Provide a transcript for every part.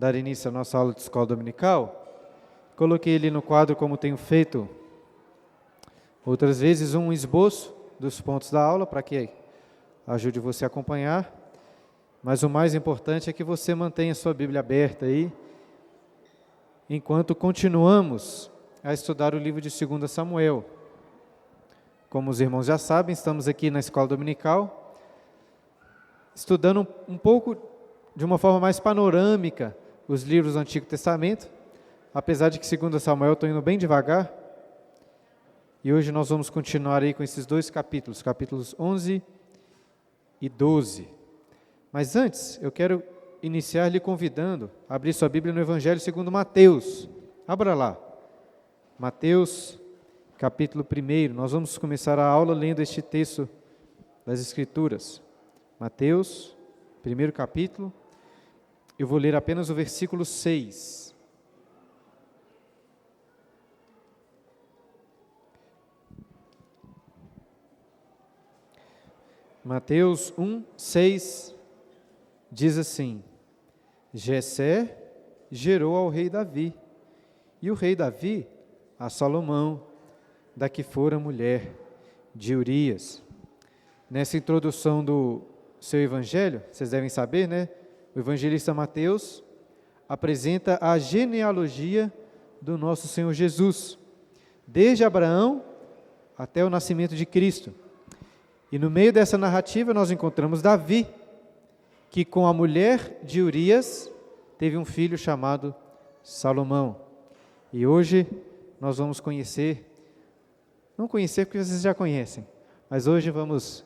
dar início à nossa aula de escola dominical, coloquei ali no quadro, como tenho feito outras vezes, um esboço dos pontos da aula, para que ajude você a acompanhar. Mas o mais importante é que você mantenha sua Bíblia aberta aí, enquanto continuamos a estudar o livro de 2 Samuel. Como os irmãos já sabem, estamos aqui na escola dominical, estudando um pouco, de uma forma mais panorâmica, os livros do Antigo Testamento, apesar de que 2 Samuel estou indo bem devagar, e hoje nós vamos continuar aí com esses dois capítulos, capítulos 11 e 12. Mas antes, eu quero iniciar lhe convidando a abrir sua Bíblia no Evangelho segundo Mateus. Abra lá, Mateus, capítulo 1. Nós vamos começar a aula lendo este texto das Escrituras. Mateus, primeiro capítulo, eu vou ler apenas o versículo 6. Mateus 1, 6, diz assim: Jessé gerou ao rei Davi, e o rei Davi a Salomão, da que fora mulher de Urias. Nessa introdução do seu evangelho, vocês devem saber, né? O evangelista Mateus apresenta a genealogia do nosso Senhor Jesus, desde Abraão até o nascimento de Cristo. E no meio dessa narrativa nós encontramos Davi, que com a mulher de Urias teve um filho chamado Salomão. E hoje nós vamos não conhecer porque vocês já conhecem, mas hoje vamos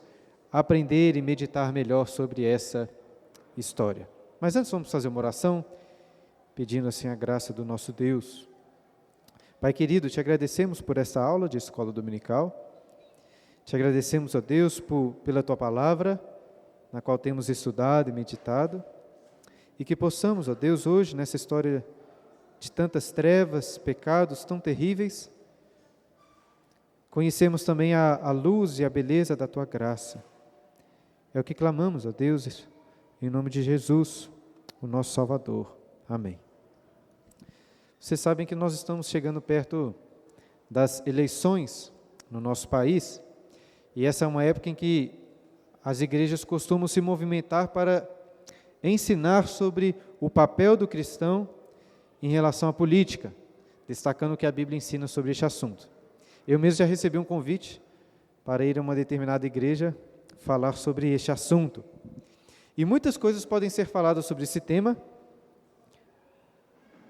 aprender e meditar melhor sobre essa história. Mas antes vamos fazer uma oração, pedindo assim a graça do nosso Deus. Pai querido, te agradecemos por essa aula de escola dominical. Te agradecemos, ó Deus, pela Tua palavra, na qual temos estudado e meditado, e que possamos, ó Deus, hoje, nessa história de tantas trevas, pecados tão terríveis, conhecemos também a luz e a beleza da Tua graça. É o que clamamos, ó Deus, em nome de Jesus, o nosso Salvador. Amém. Vocês sabem que nós estamos chegando perto das eleições no nosso país, e essa é uma época em que as igrejas costumam se movimentar para ensinar sobre o papel do cristão em relação à política, destacando o que a Bíblia ensina sobre este assunto. Eu mesmo já recebi um convite para ir a uma determinada igreja falar sobre este assunto. E muitas coisas podem ser faladas sobre esse tema,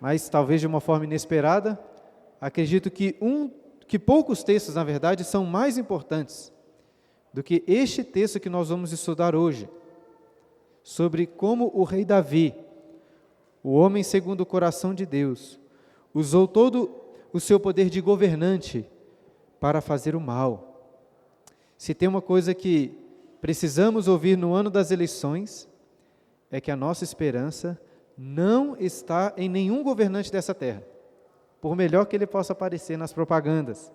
mas talvez de uma forma inesperada. Acredito que poucos textos, na verdade, são mais importantes do que este texto que nós vamos estudar hoje, sobre como o rei Davi, o homem segundo o coração de Deus, usou todo o seu poder de governante para fazer o mal. Se tem uma coisa que precisamos ouvir no ano das eleições, é que a nossa esperança não está em nenhum governante dessa terra, por melhor que ele possa aparecer nas propagandas.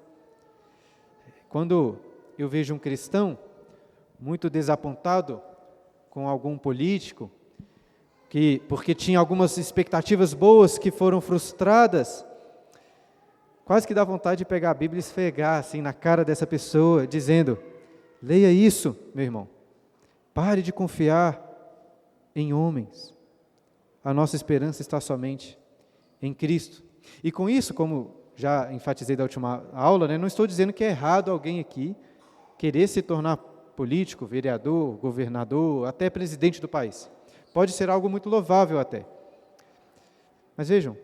Quando eu vejo um cristão muito desapontado com algum político, porque tinha algumas expectativas boas que foram frustradas, quase que dá vontade de pegar a Bíblia e esfregar assim na cara dessa pessoa, dizendo: leia isso, meu irmão, pare de confiar em homens, a nossa esperança está somente em Cristo. E com isso, como já enfatizei da última aula, né, não estou dizendo que é errado alguém aqui querer se tornar político, vereador, governador, até presidente do país. Pode ser algo muito louvável até. Mas vejam,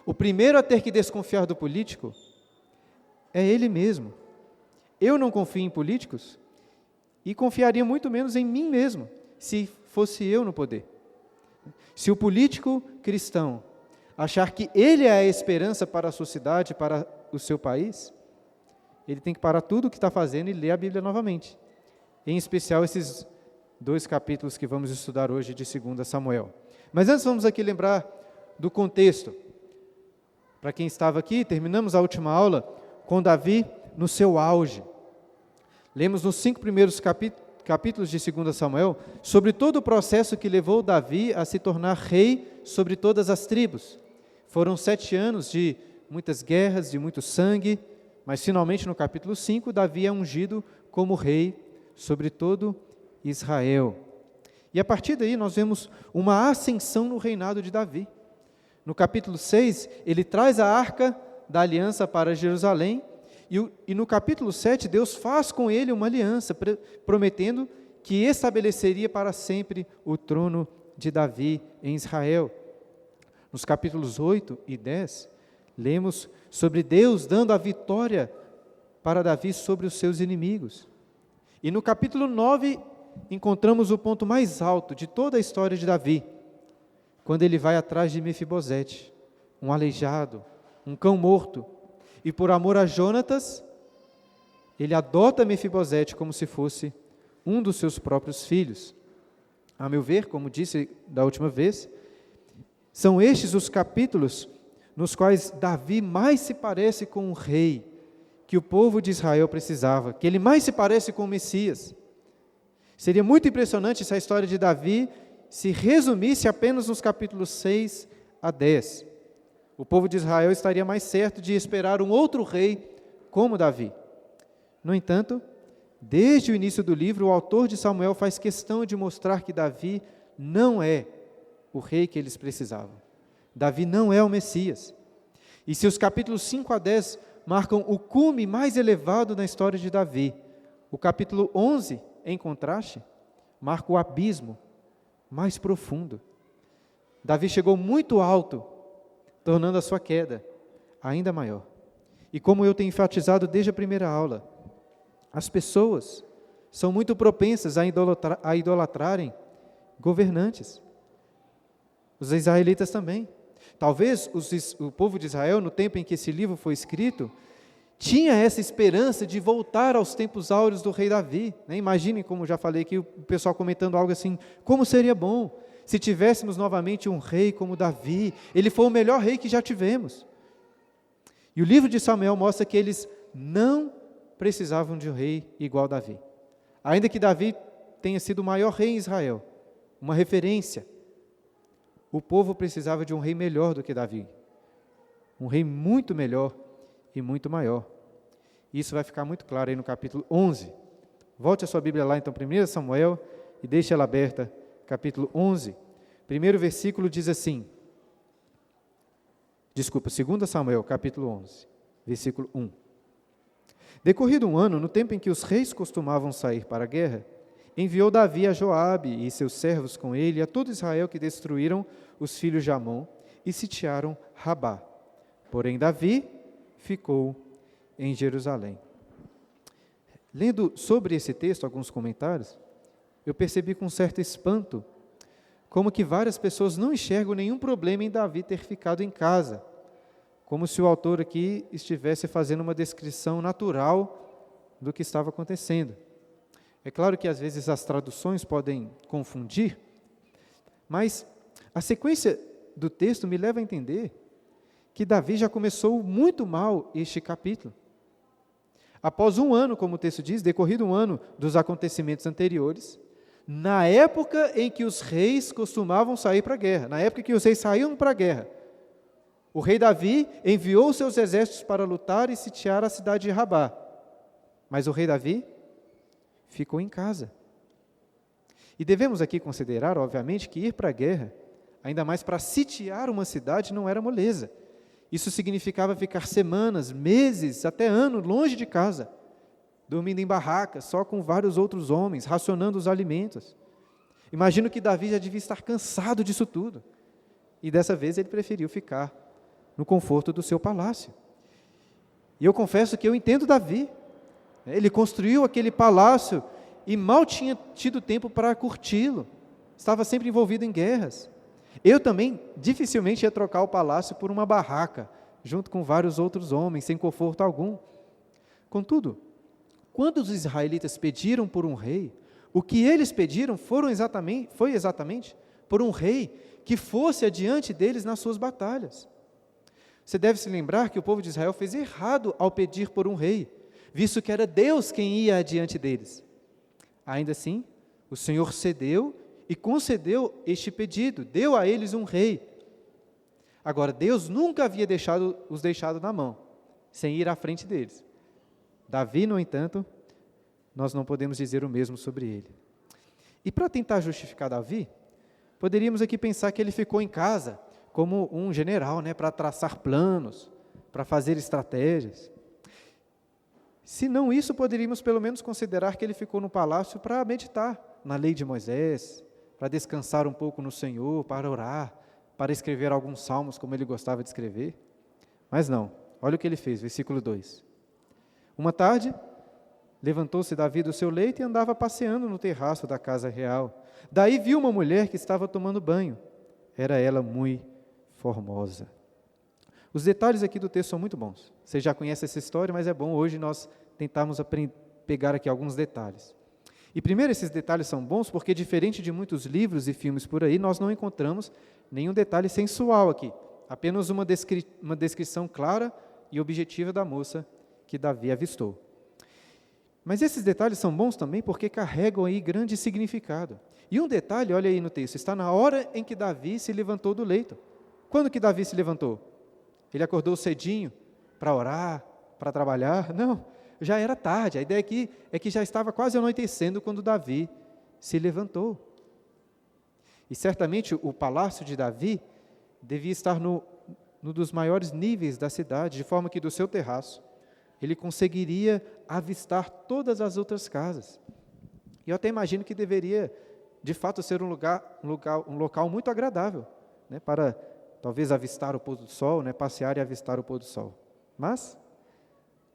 o primeiro a ter que desconfiar do político é ele mesmo. Eu não confio em políticos e confiaria muito menos em mim mesmo, se fosse eu no poder. Se o político cristão achar que ele é a esperança para a sua cidade, para o seu país, ele tem que parar tudo o que está fazendo e ler a Bíblia novamente. Em especial esses dois capítulos que vamos estudar hoje de 2 Samuel. Mas antes vamos aqui lembrar do contexto. Para quem estava aqui, terminamos a última aula com Davi no seu auge. Lemos nos 5 primeiros capítulos de 2 Samuel sobre todo o processo que levou Davi a se tornar rei sobre todas as tribos. Foram 7 anos de muitas guerras, de muito sangue, mas finalmente no capítulo 5, Davi é ungido como rei sobre todo Israel. E a partir daí nós vemos uma ascensão no reinado de Davi. No capítulo 6, ele traz a arca da aliança para Jerusalém, e no capítulo 7, Deus faz com ele uma aliança, prometendo que estabeleceria para sempre o trono de Davi em Israel. Nos capítulos 8 e 10, lemos sobre Deus dando a vitória para Davi sobre os seus inimigos. E no capítulo 9, encontramos o ponto mais alto de toda a história de Davi, quando ele vai atrás de Mefibosete, um aleijado, um cão morto, e por amor a Jonatas, ele adota Mefibosete como se fosse um dos seus próprios filhos. A meu ver, como disse da última vez, são estes os capítulos nos quais Davi mais se parece com o rei que o povo de Israel precisava, que ele mais se parece com o Messias. Seria muito impressionante se a história de Davi se resumisse apenas nos capítulos 6 a 10. O povo de Israel estaria mais certo de esperar um outro rei como Davi. No entanto, desde o início do livro, o autor de Samuel faz questão de mostrar que Davi não é o rei que eles precisavam. Davi não é o Messias. E se os capítulos 5 a 10 marcam o cume mais elevado na história de Davi, o capítulo 11, em contraste, marca o abismo mais profundo. Davi chegou muito alto, tornando a sua queda ainda maior. E como eu tenho enfatizado desde a primeira aula, as pessoas são muito propensas a idolatrarem governantes. Os israelitas também. Talvez o povo de Israel, no tempo em que esse livro foi escrito, tinha essa esperança de voltar aos tempos áureos do rei Davi. Imaginem, como já falei aqui, o pessoal comentando algo assim, como seria bom se tivéssemos novamente um rei como Davi, ele foi o melhor rei que já tivemos. E o livro de Samuel mostra que eles não precisavam de um rei igual a Davi. Ainda que Davi tenha sido o maior rei em Israel, uma referência, o povo precisava de um rei melhor do que Davi. Um rei muito melhor e muito maior. Isso vai ficar muito claro aí no capítulo 11. Volte a sua Bíblia lá, então, 1 Samuel, e deixe ela aberta, capítulo 11. Primeiro versículo diz assim, 2 Samuel, capítulo 11, versículo 1. Decorrido um ano, no tempo em que os reis costumavam sair para a guerra, enviou Davi a Joabe e seus servos com ele a todo Israel, que destruíram os filhos de Amon e sitiaram Rabá. Porém Davi ficou em Jerusalém. Lendo sobre esse texto alguns comentários, eu percebi com certo espanto como que várias pessoas não enxergam nenhum problema em Davi ter ficado em casa, como se o autor aqui estivesse fazendo uma descrição natural do que estava acontecendo. É claro que às vezes as traduções podem confundir, mas a sequência do texto me leva a entender que Davi já começou muito mal este capítulo. Após um ano, como o texto diz, decorrido um ano dos acontecimentos anteriores, na época em que os reis costumavam sair para a guerra, na época que os reis saíam para a guerra, o rei Davi enviou seus exércitos para lutar e sitiar a cidade de Rabá. Mas o rei Davi ficou em casa. E devemos aqui considerar, obviamente, que ir para a guerra, ainda mais para sitiar uma cidade, não era moleza. Isso significava ficar semanas, meses, até anos longe de casa, dormindo em barracas, só com vários outros homens, racionando os alimentos. Imagino que Davi já devia estar cansado disso tudo. E dessa vez ele preferiu ficar no conforto do seu palácio. E eu confesso que eu entendo Davi. Ele construiu aquele palácio e mal tinha tido tempo para curti-lo. Estava sempre envolvido em guerras. Eu também dificilmente ia trocar o palácio por uma barraca, junto com vários outros homens, sem conforto algum. Contudo, quando os israelitas pediram por um rei, o que eles pediram foi exatamente por um rei que fosse adiante deles nas suas batalhas. Você deve se lembrar que o povo de Israel fez errado ao pedir por um rei, visto que era Deus quem ia adiante deles. Ainda assim, o Senhor cedeu e concedeu este pedido, deu a eles um rei. Agora, Deus nunca havia os deixado na mão, sem ir à frente deles. Davi, no entanto, nós não podemos dizer o mesmo sobre ele. E para tentar justificar Davi, poderíamos aqui pensar que ele ficou em casa como um general, para traçar planos, para fazer estratégias. Se não isso, poderíamos pelo menos considerar que ele ficou no palácio para meditar na lei de Moisés, para descansar um pouco no Senhor, para orar, para escrever alguns salmos como ele gostava de escrever. Mas não, olha o que ele fez, versículo 2. Uma tarde, levantou-se Davi do seu leito e andava passeando no terraço da casa real. Daí viu uma mulher que estava tomando banho. Era ela muito formosa. Os detalhes aqui do texto são muito bons. Você já conhece essa história, mas é bom hoje nós tentarmos pegar aqui alguns detalhes. E primeiro, esses detalhes são bons porque, diferente de muitos livros e filmes por aí, nós não encontramos nenhum detalhe sensual aqui. Apenas uma descrição clara e objetiva da moça que Davi avistou. Mas esses detalhes são bons também porque carregam aí grande significado. E um detalhe, olha aí no texto, está na hora em que Davi se levantou do leito. Quando que Davi se levantou? Ele acordou cedinho para orar, para trabalhar? Não, já era tarde. A ideia aqui é que já estava quase anoitecendo quando Davi se levantou. E certamente o palácio de Davi devia estar no dos maiores níveis da cidade, de forma que do seu terraço ele conseguiria avistar todas as outras casas. E eu até imagino que deveria, de fato, ser um local muito agradável, para talvez avistar o pôr do sol, passear e avistar o pôr do sol. Mas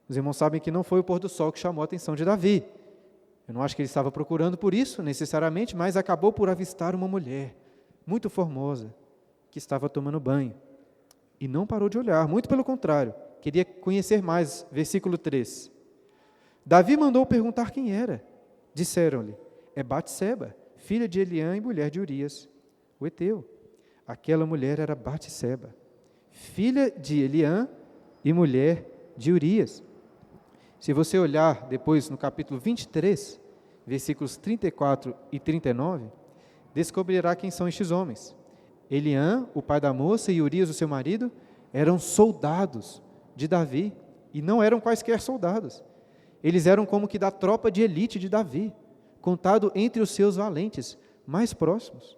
os irmãos sabem que não foi o pôr do sol que chamou a atenção de Davi. Eu não acho que ele estava procurando por isso, necessariamente, mas acabou por avistar uma mulher muito formosa, que estava tomando banho. E não parou de olhar, muito pelo contrário, queria conhecer mais. Versículo 3. Davi mandou perguntar quem era. Disseram-lhe, é Batseba, filha de Eliã e mulher de Urias, o heteu. Aquela mulher era Batseba, filha de Eliã e mulher de Urias. Se você olhar depois no capítulo 23, versículos 34 e 39, descobrirá quem são estes homens. Eliã, o pai da moça, e Urias, o seu marido, eram soldados de Davi, e não eram quaisquer soldados. Eles eram como que da tropa de elite de Davi, contado entre os seus valentes mais próximos.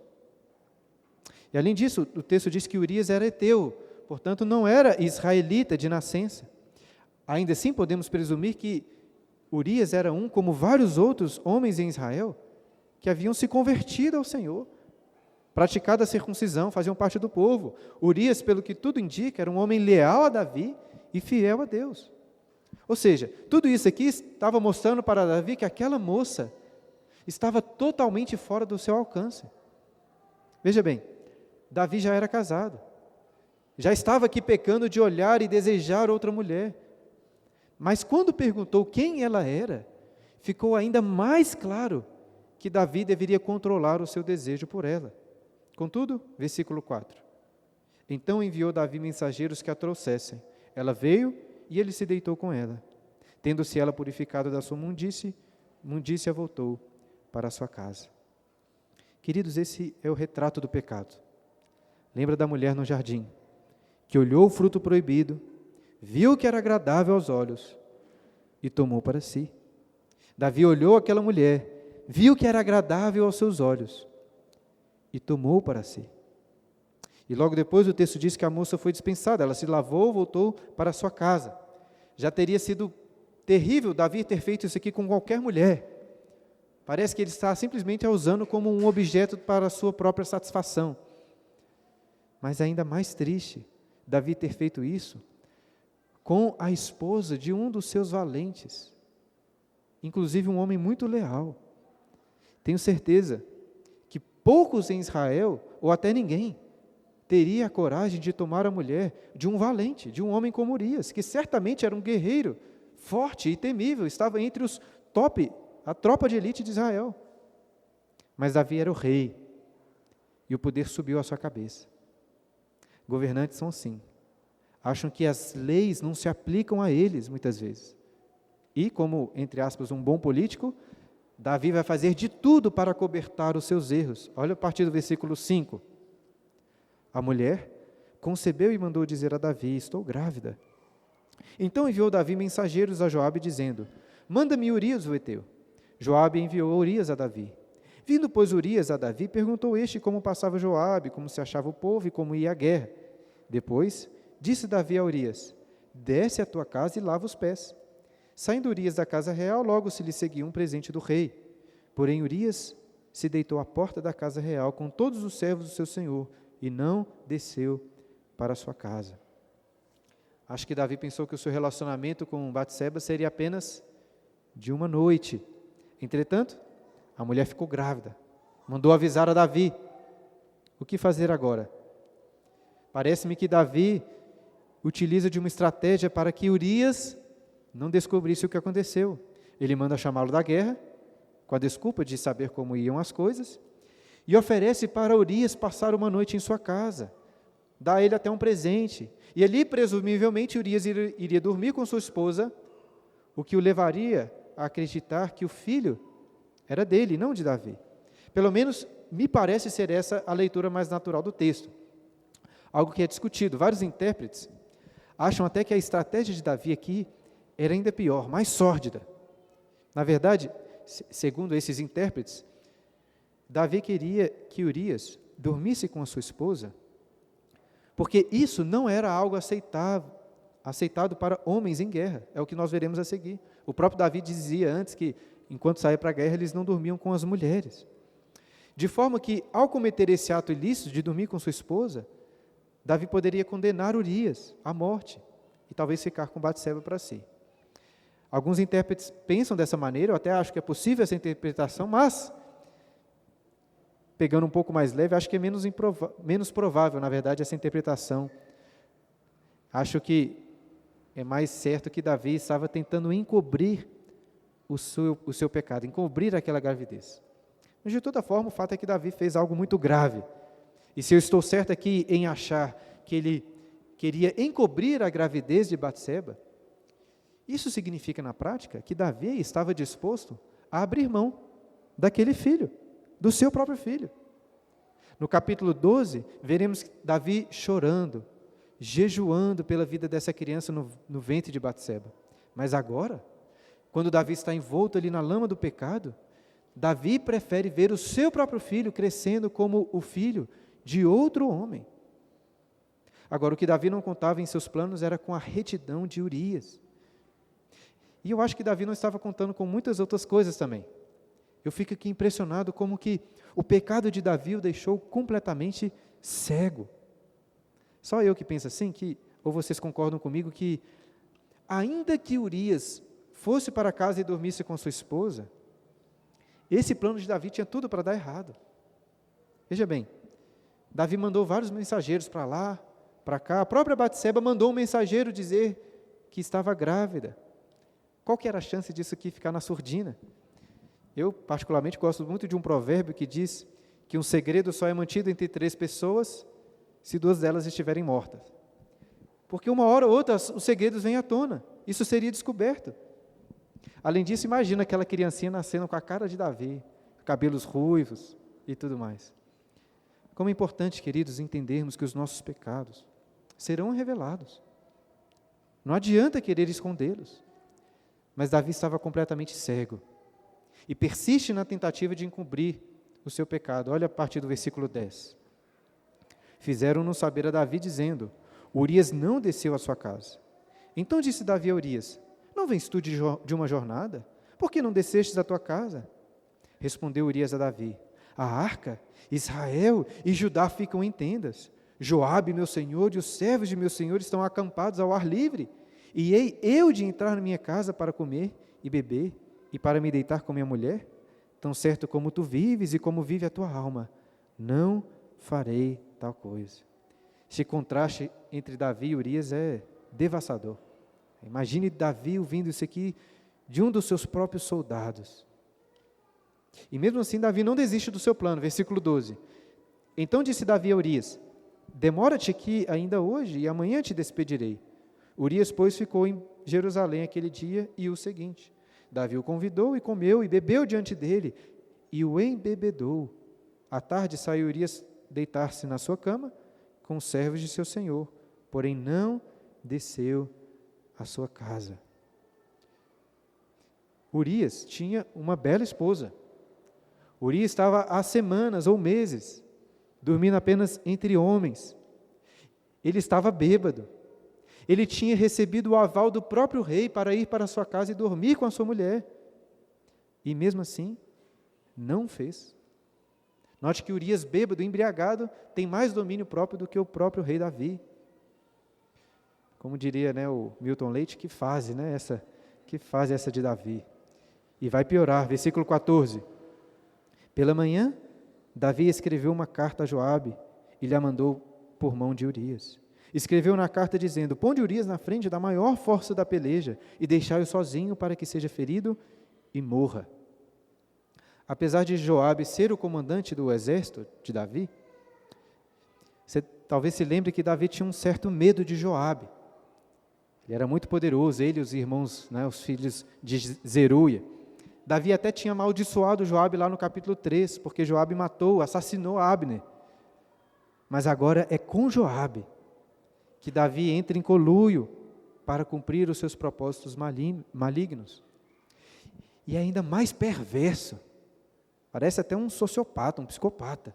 E além disso, o texto diz que Urias era heteu, portanto não era israelita de nascença. Ainda assim, podemos presumir que Urias era como vários outros homens em Israel, que haviam se convertido ao Senhor, praticado a circuncisão, faziam parte do povo. Urias, pelo que tudo indica, era um homem leal a Davi e fiel a Deus. Ou seja, tudo isso aqui estava mostrando para Davi que aquela moça estava totalmente fora do seu alcance. Veja bem, Davi já era casado, já estava aqui pecando de olhar e desejar outra mulher. Mas quando perguntou quem ela era, ficou ainda mais claro que Davi deveria controlar o seu desejo por ela. Contudo, versículo 4. Então enviou Davi mensageiros que a trouxessem. Ela veio e ele se deitou com ela. Tendo-se ela purificado da sua mundícia voltou para a sua casa. Queridos, esse é o retrato do pecado. Lembra da mulher no jardim, que olhou o fruto proibido, viu que era agradável aos olhos e tomou para si. Davi olhou aquela mulher, viu que era agradável aos seus olhos e tomou para si. E logo depois o texto diz que a moça foi dispensada, ela se lavou, voltou para a sua casa. Já teria sido terrível Davi ter feito isso aqui com qualquer mulher. Parece que ele está simplesmente a usando como um objeto para a sua própria satisfação. Mas ainda mais triste, Davi ter feito isso com a esposa de um dos seus valentes, inclusive um homem muito leal. Tenho certeza que poucos em Israel, ou até ninguém, teria a coragem de tomar a mulher de um valente, de um homem como Urias, que certamente era um guerreiro forte e temível, estava entre os top, a tropa de elite de Israel. Mas Davi era o rei, e o poder subiu à sua cabeça. Governantes são assim, acham que as leis não se aplicam a eles, muitas vezes. E, como, entre aspas, um bom político, Davi vai fazer de tudo para cobertar os seus erros. Olha a partir do versículo 5. A mulher concebeu e mandou dizer a Davi: estou grávida. Então enviou Davi mensageiros a Joabe, dizendo: manda-me Urias o heteu. Joabe enviou Urias a Davi. Vindo, pois, Urias a Davi, perguntou este como passava Joabe, como se achava o povo e como ia a guerra. Depois, disse Davi a Urias: desce à tua casa e lava os pés. Saindo Urias da casa real, logo se lhe seguiu um presente do rei. Porém, Urias se deitou à porta da casa real com todos os servos do seu senhor e não desceu para a sua casa. Acho que Davi pensou que o seu relacionamento com Batseba seria apenas de uma noite. Entretanto, a mulher ficou grávida. Mandou avisar a Davi. O que fazer agora? Parece-me que Davi utiliza de uma estratégia para que Urias não descobrisse o que aconteceu. Ele manda chamá-lo da guerra, com a desculpa de saber como iam as coisas, e oferece para Urias passar uma noite em sua casa. Dá a ele até um presente. E ali, presumivelmente, Urias iria dormir com sua esposa, o que o levaria a acreditar que o filho era dele, não de Davi. Pelo menos, me parece ser essa a leitura mais natural do texto. Algo que é discutido. Vários intérpretes acham até que a estratégia de Davi aqui era ainda pior, mais sórdida. Na verdade, segundo esses intérpretes, Davi queria que Urias dormisse com a sua esposa, porque isso não era algo aceitado para homens em guerra, é o que nós veremos a seguir. O próprio Davi dizia antes que, enquanto saía para a guerra, eles não dormiam com as mulheres. De forma que, ao cometer esse ato ilícito de dormir com sua esposa, Davi poderia condenar Urias à morte e talvez ficar com Batseba para si. Alguns intérpretes pensam dessa maneira, eu até acho que é possível essa interpretação, mas, pegando um pouco mais leve, acho que é menos provável, na verdade, essa interpretação. Acho que é mais certo que Davi estava tentando encobrir o seu pecado, encobrir aquela gravidez. Mas, de toda forma, o fato é que Davi fez algo muito grave. E se eu estou certo aqui em achar que ele queria encobrir a gravidez de Batseba, isso significa, na prática, que Davi estava disposto a abrir mão daquele filho, do seu próprio filho. No capítulo 12, veremos Davi chorando, jejuando pela vida dessa criança no ventre de Batseba. Mas agora, quando Davi está envolto ali na lama do pecado, Davi prefere ver o seu próprio filho crescendo como o filho de outro homem. Agora, o que Davi não contava em seus planos era com a retidão de Urias. E eu acho que Davi não estava contando com muitas outras coisas também. Eu fico aqui impressionado como que o pecado de Davi o deixou completamente cego. Só eu que penso assim, ou vocês concordam comigo que, ainda que Urias fosse para casa e dormisse com sua esposa, esse plano de Davi tinha tudo para dar errado. Veja bem, Davi mandou vários mensageiros para lá, para cá. A própria Batseba mandou um mensageiro dizer que estava grávida. Qual que era a chance disso aqui ficar na surdina? Eu, particularmente, gosto muito de um provérbio que diz que um segredo só é mantido entre 3 pessoas se 2 delas estiverem mortas. Porque uma hora ou outra os segredos vêm à tona. Isso seria descoberto. Além disso, imagina aquela criancinha nascendo com a cara de Davi, cabelos ruivos e tudo mais. Como é importante, queridos, entendermos que os nossos pecados serão revelados. Não adianta querer escondê-los. Mas Davi estava completamente cego e persiste na tentativa de encobrir o seu pecado. Olha a partir do versículo 10. Fizeram-no saber a Davi, dizendo: Urias não desceu à sua casa. Então disse Davi a Urias: não vens tu de uma jornada? Por que não descestes à tua casa? Respondeu Urias a Davi: a arca, Israel e Judá ficam em tendas. Joabe, meu senhor, e os servos de meu senhor estão acampados ao ar livre. E hei eu de entrar na minha casa para comer e beber, e para me deitar com minha mulher? Tão certo como tu vives e como vive a tua alma, não farei tal coisa. Esse contraste entre Davi e Urias é devastador. Imagine Davi ouvindo isso aqui de um dos seus próprios soldados. E mesmo assim, Davi não desiste do seu plano. Versículo 12. Então disse Davi a Urias: demora-te aqui ainda hoje, e amanhã te despedirei. Urias, pois, ficou em Jerusalém aquele dia e o seguinte. Davi o convidou e comeu e bebeu diante dele e o embebedou. À tarde saiu Urias deitar-se na sua cama com os servos de seu senhor, porém não desceu à sua casa. Urias tinha uma bela esposa. Urias estava há semanas ou meses dormindo apenas entre homens. Ele estava bêbado. Ele tinha recebido o aval do próprio rei para ir para sua casa e dormir com a sua mulher. E mesmo assim, não fez. Note que Urias, bêbado, embriagado, tem mais domínio próprio do que o próprio rei Davi. Como diria, o Milton Leite, que fase essa de Davi. E vai piorar, versículo 14. Pela manhã, Davi escreveu uma carta a Joabe e lhe a mandou por mão de Urias. Escreveu na carta dizendo: ponde Urias na frente da maior força da peleja e deixai-o sozinho para que seja ferido e morra. Apesar de Joabe ser o comandante do exército de Davi, você talvez se lembre que Davi tinha um certo medo de Joabe. Ele era muito poderoso, ele e os irmãos, os filhos de Zeruia. Davi até tinha amaldiçoado Joabe lá no capítulo 3, porque Joabe assassinou Abner. Mas agora é com Joabe que Davi entra em conluio para cumprir os seus propósitos malignos. E é ainda mais perverso, parece até um sociopata, um psicopata,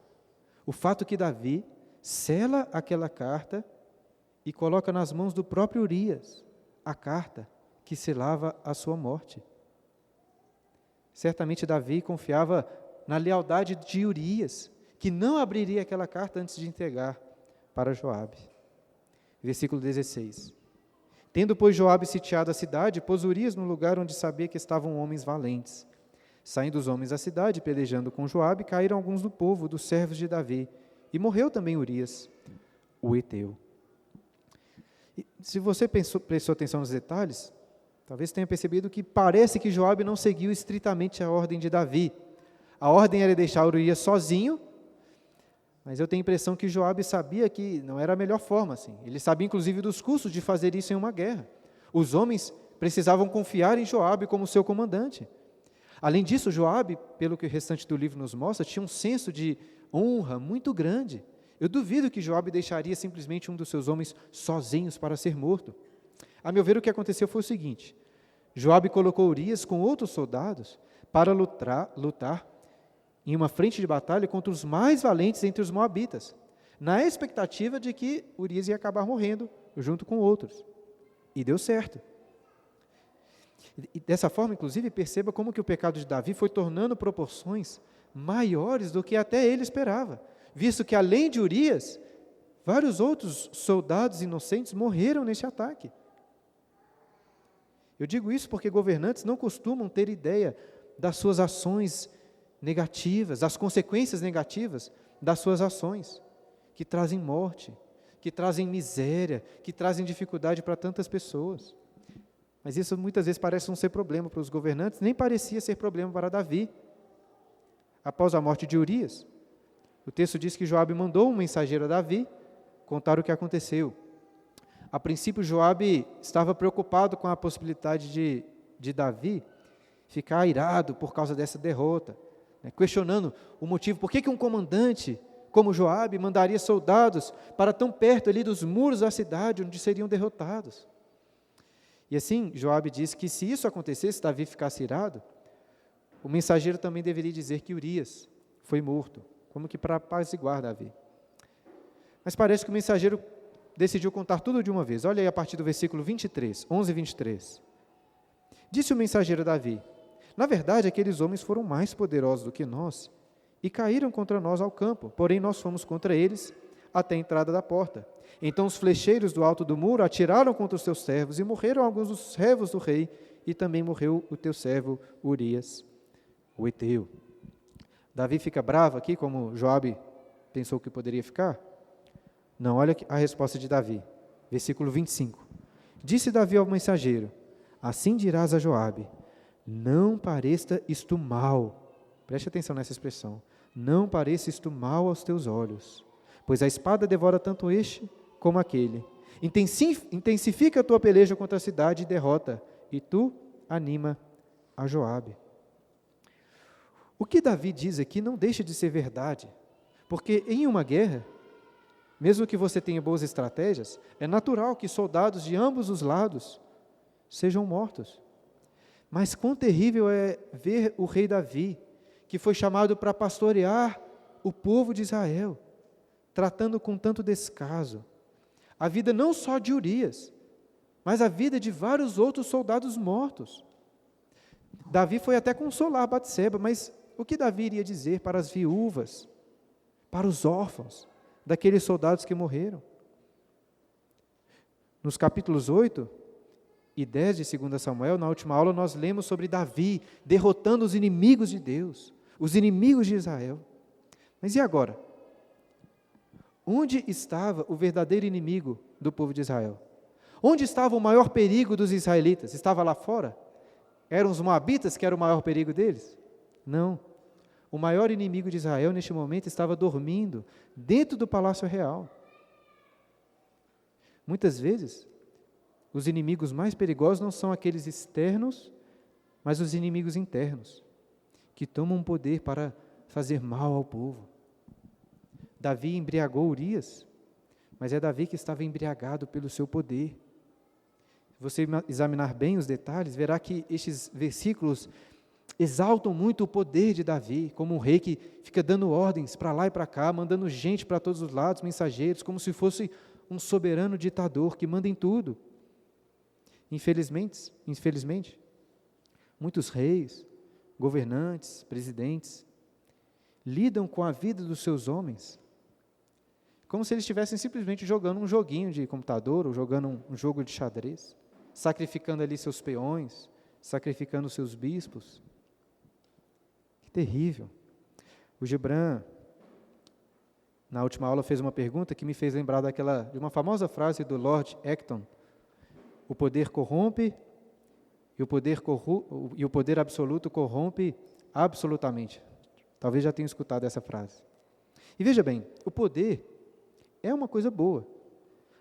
o fato que Davi sela aquela carta e coloca nas mãos do próprio Urias a carta que selava a sua morte. Certamente Davi confiava na lealdade de Urias, que não abriria aquela carta antes de entregar para Joabe. Versículo 16. Tendo, pois, Joabe sitiado a cidade, pôs Urias no lugar onde sabia que estavam homens valentes. Saindo os homens da cidade, pelejando com Joabe, caíram alguns do povo, dos servos de Davi, e morreu também Urias, o heteu. E, se você prestou atenção nos detalhes, talvez tenha percebido que parece que Joabe não seguiu estritamente a ordem de Davi. A ordem era deixar Urias sozinho, mas eu tenho a impressão que Joabe sabia que não era a melhor forma assim. Ele sabia inclusive dos custos de fazer isso em uma guerra. Os homens precisavam confiar em Joabe como seu comandante. Além disso, Joabe, pelo que o restante do livro nos mostra, tinha um senso de honra muito grande. Eu duvido que Joabe deixaria simplesmente um dos seus homens sozinhos para ser morto. A meu ver, o que aconteceu foi o seguinte: Joabe colocou Urias com outros soldados para lutar em uma frente de batalha contra os mais valentes entre os moabitas, na expectativa de que Urias ia acabar morrendo junto com outros. E deu certo. E dessa forma, inclusive, perceba como que o pecado de Davi foi tornando proporções maiores do que até ele esperava, visto que, além de Urias, vários outros soldados inocentes morreram neste ataque. Eu digo isso porque governantes não costumam ter ideia das suas ações negativas, das consequências negativas das suas ações, que trazem morte, que trazem miséria, que trazem dificuldade para tantas pessoas. Mas isso muitas vezes parece não ser problema para os governantes, nem parecia ser problema para Davi. Após a morte de Urias, o texto diz que Joabe mandou um mensageiro a Davi contar o que aconteceu. A princípio, Joabe estava preocupado com a possibilidade de Davi ficar irado por causa dessa derrota, questionando o motivo, por que um comandante como Joabe mandaria soldados para tão perto ali dos muros da cidade, onde seriam derrotados. E assim, Joabe diz que se isso acontecesse, Davi ficasse irado, o mensageiro também deveria dizer que Urias foi morto, como que para apaziguar Davi. Mas parece que o mensageiro decidiu contar tudo de uma vez. Olha aí a partir do versículo 23, 11 e 23. Disse o mensageiro a Davi: na verdade, aqueles homens foram mais poderosos do que nós e caíram contra nós ao campo, porém nós fomos contra eles até a entrada da porta. Então os flecheiros do alto do muro atiraram contra os teus servos e morreram alguns dos servos do rei, e também morreu o teu servo Urias, o heteu. Davi fica bravo aqui, como Joabe pensou que poderia ficar? Não, olha a resposta de Davi, versículo 25. Disse Davi ao mensageiro: assim dirás a Joabe: não pareça isto mal. Preste atenção nessa expressão. Não pareça isto mal aos teus olhos, pois a espada devora tanto este como aquele. Intensifica a tua peleja contra a cidade e derrota, e tu anima a Joabe. O que Davi diz aqui não deixa de ser verdade, porque em uma guerra, mesmo que você tenha boas estratégias, é natural que soldados de ambos os lados sejam mortos. Mas quão terrível é ver o rei Davi, que foi chamado para pastorear o povo de Israel, tratando com tanto descaso a vida não só de Urias, mas a vida de vários outros soldados mortos. Davi foi até consolar Batseba, mas o que Davi iria dizer para as viúvas, para os órfãos daqueles soldados que morreram? Nos capítulos 8 e 10 de 2 Samuel, na última aula, nós lemos sobre Davi derrotando os inimigos de Deus, os inimigos de Israel. Mas e agora? Onde estava o verdadeiro inimigo do povo de Israel? Onde estava o maior perigo dos israelitas? Estava lá fora? Eram os moabitas que era o maior perigo deles? Não. O maior inimigo de Israel neste momento estava dormindo dentro do palácio real. Muitas vezes, os inimigos mais perigosos não são aqueles externos, mas os inimigos internos, que tomam poder para fazer mal ao povo. Davi embriagou Urias, mas é Davi que estava embriagado pelo seu poder. Se você examinar bem os detalhes, verá que estes versículos exaltam muito o poder de Davi, como um rei que fica dando ordens para lá e para cá, mandando gente para todos os lados, mensageiros, como se fosse um soberano ditador que manda em tudo. Infelizmente, muitos reis, governantes, presidentes, lidam com a vida dos seus homens como se eles estivessem simplesmente jogando um joguinho de computador, ou jogando um jogo de xadrez, sacrificando ali seus peões, sacrificando seus bispos. Que terrível. O Gibran, na última aula, fez uma pergunta que me fez lembrar de uma famosa frase do Lord Acton: o poder corrompe e o poder absoluto corrompe absolutamente. Talvez já tenha escutado essa frase. E veja bem, o poder é uma coisa boa.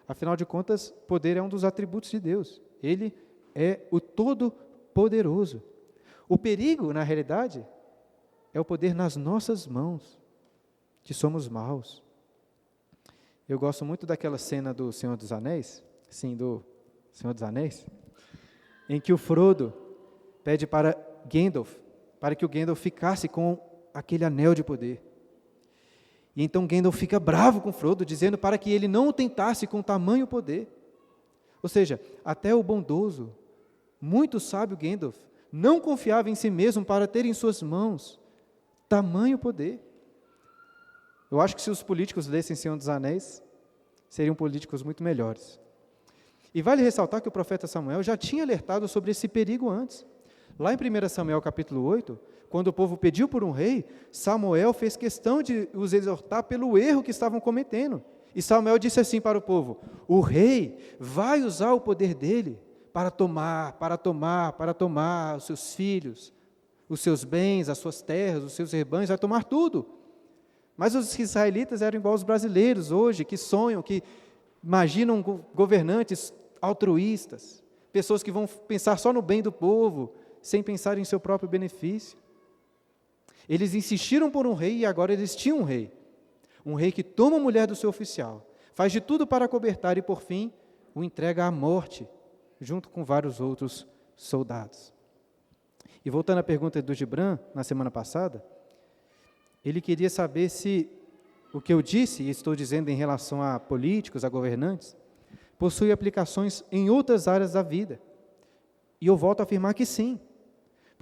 Afinal de contas, poder é um dos atributos de Deus. Ele é o Todo-Poderoso. O perigo, na realidade, é o poder nas nossas mãos, que somos maus. Eu gosto muito daquela cena do Senhor dos Anéis, sim, do Senhor dos Anéis, em que o Frodo pede para Gandalf, para que o Gandalf ficasse com aquele anel de poder. E então Gandalf fica bravo com Frodo, dizendo para que ele não o tentasse com tamanho poder. Ou seja, até o bondoso, muito sábio Gandalf, não confiava em si mesmo para ter em suas mãos tamanho poder. Eu acho que se os políticos lessem Senhor dos Anéis, seriam políticos muito melhores. E vale ressaltar que o profeta Samuel já tinha alertado sobre esse perigo antes. Lá em 1 Samuel capítulo 8, quando o povo pediu por um rei, Samuel fez questão de os exortar pelo erro que estavam cometendo. E Samuel disse assim para o povo: o rei vai usar o poder dele para tomar os seus filhos, os seus bens, as suas terras, os seus rebanhos, vai tomar tudo. Mas os israelitas eram igual aos brasileiros hoje, que sonham, que imaginam governantes altruístas, pessoas que vão pensar só no bem do povo, sem pensar em seu próprio benefício. Eles insistiram por um rei e agora eles tinham um rei que toma a mulher do seu oficial, faz de tudo para acobertar e, por fim, o entrega à morte, junto com vários outros soldados. E voltando à pergunta do Gibran, na semana passada, ele queria saber se o que eu disse, e estou dizendo em relação a políticos, a governantes, possui aplicações em outras áreas da vida. E eu volto a afirmar que sim.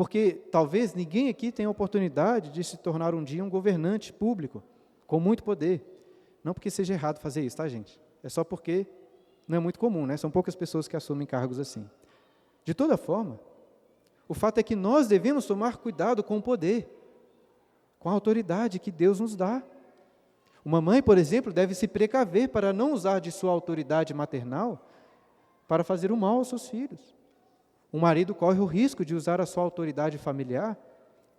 Porque talvez ninguém aqui tenha a oportunidade de se tornar um dia um governante público, com muito poder. Não porque seja errado fazer isso, tá, gente? É só porque não é muito comum, né? São poucas pessoas que assumem cargos assim. De toda forma, o fato é que nós devemos tomar cuidado com o poder, com a autoridade que Deus nos dá. Uma mãe, por exemplo, deve se precaver para não usar de sua autoridade maternal para fazer o mal aos seus filhos. Um marido corre o risco de usar a sua autoridade familiar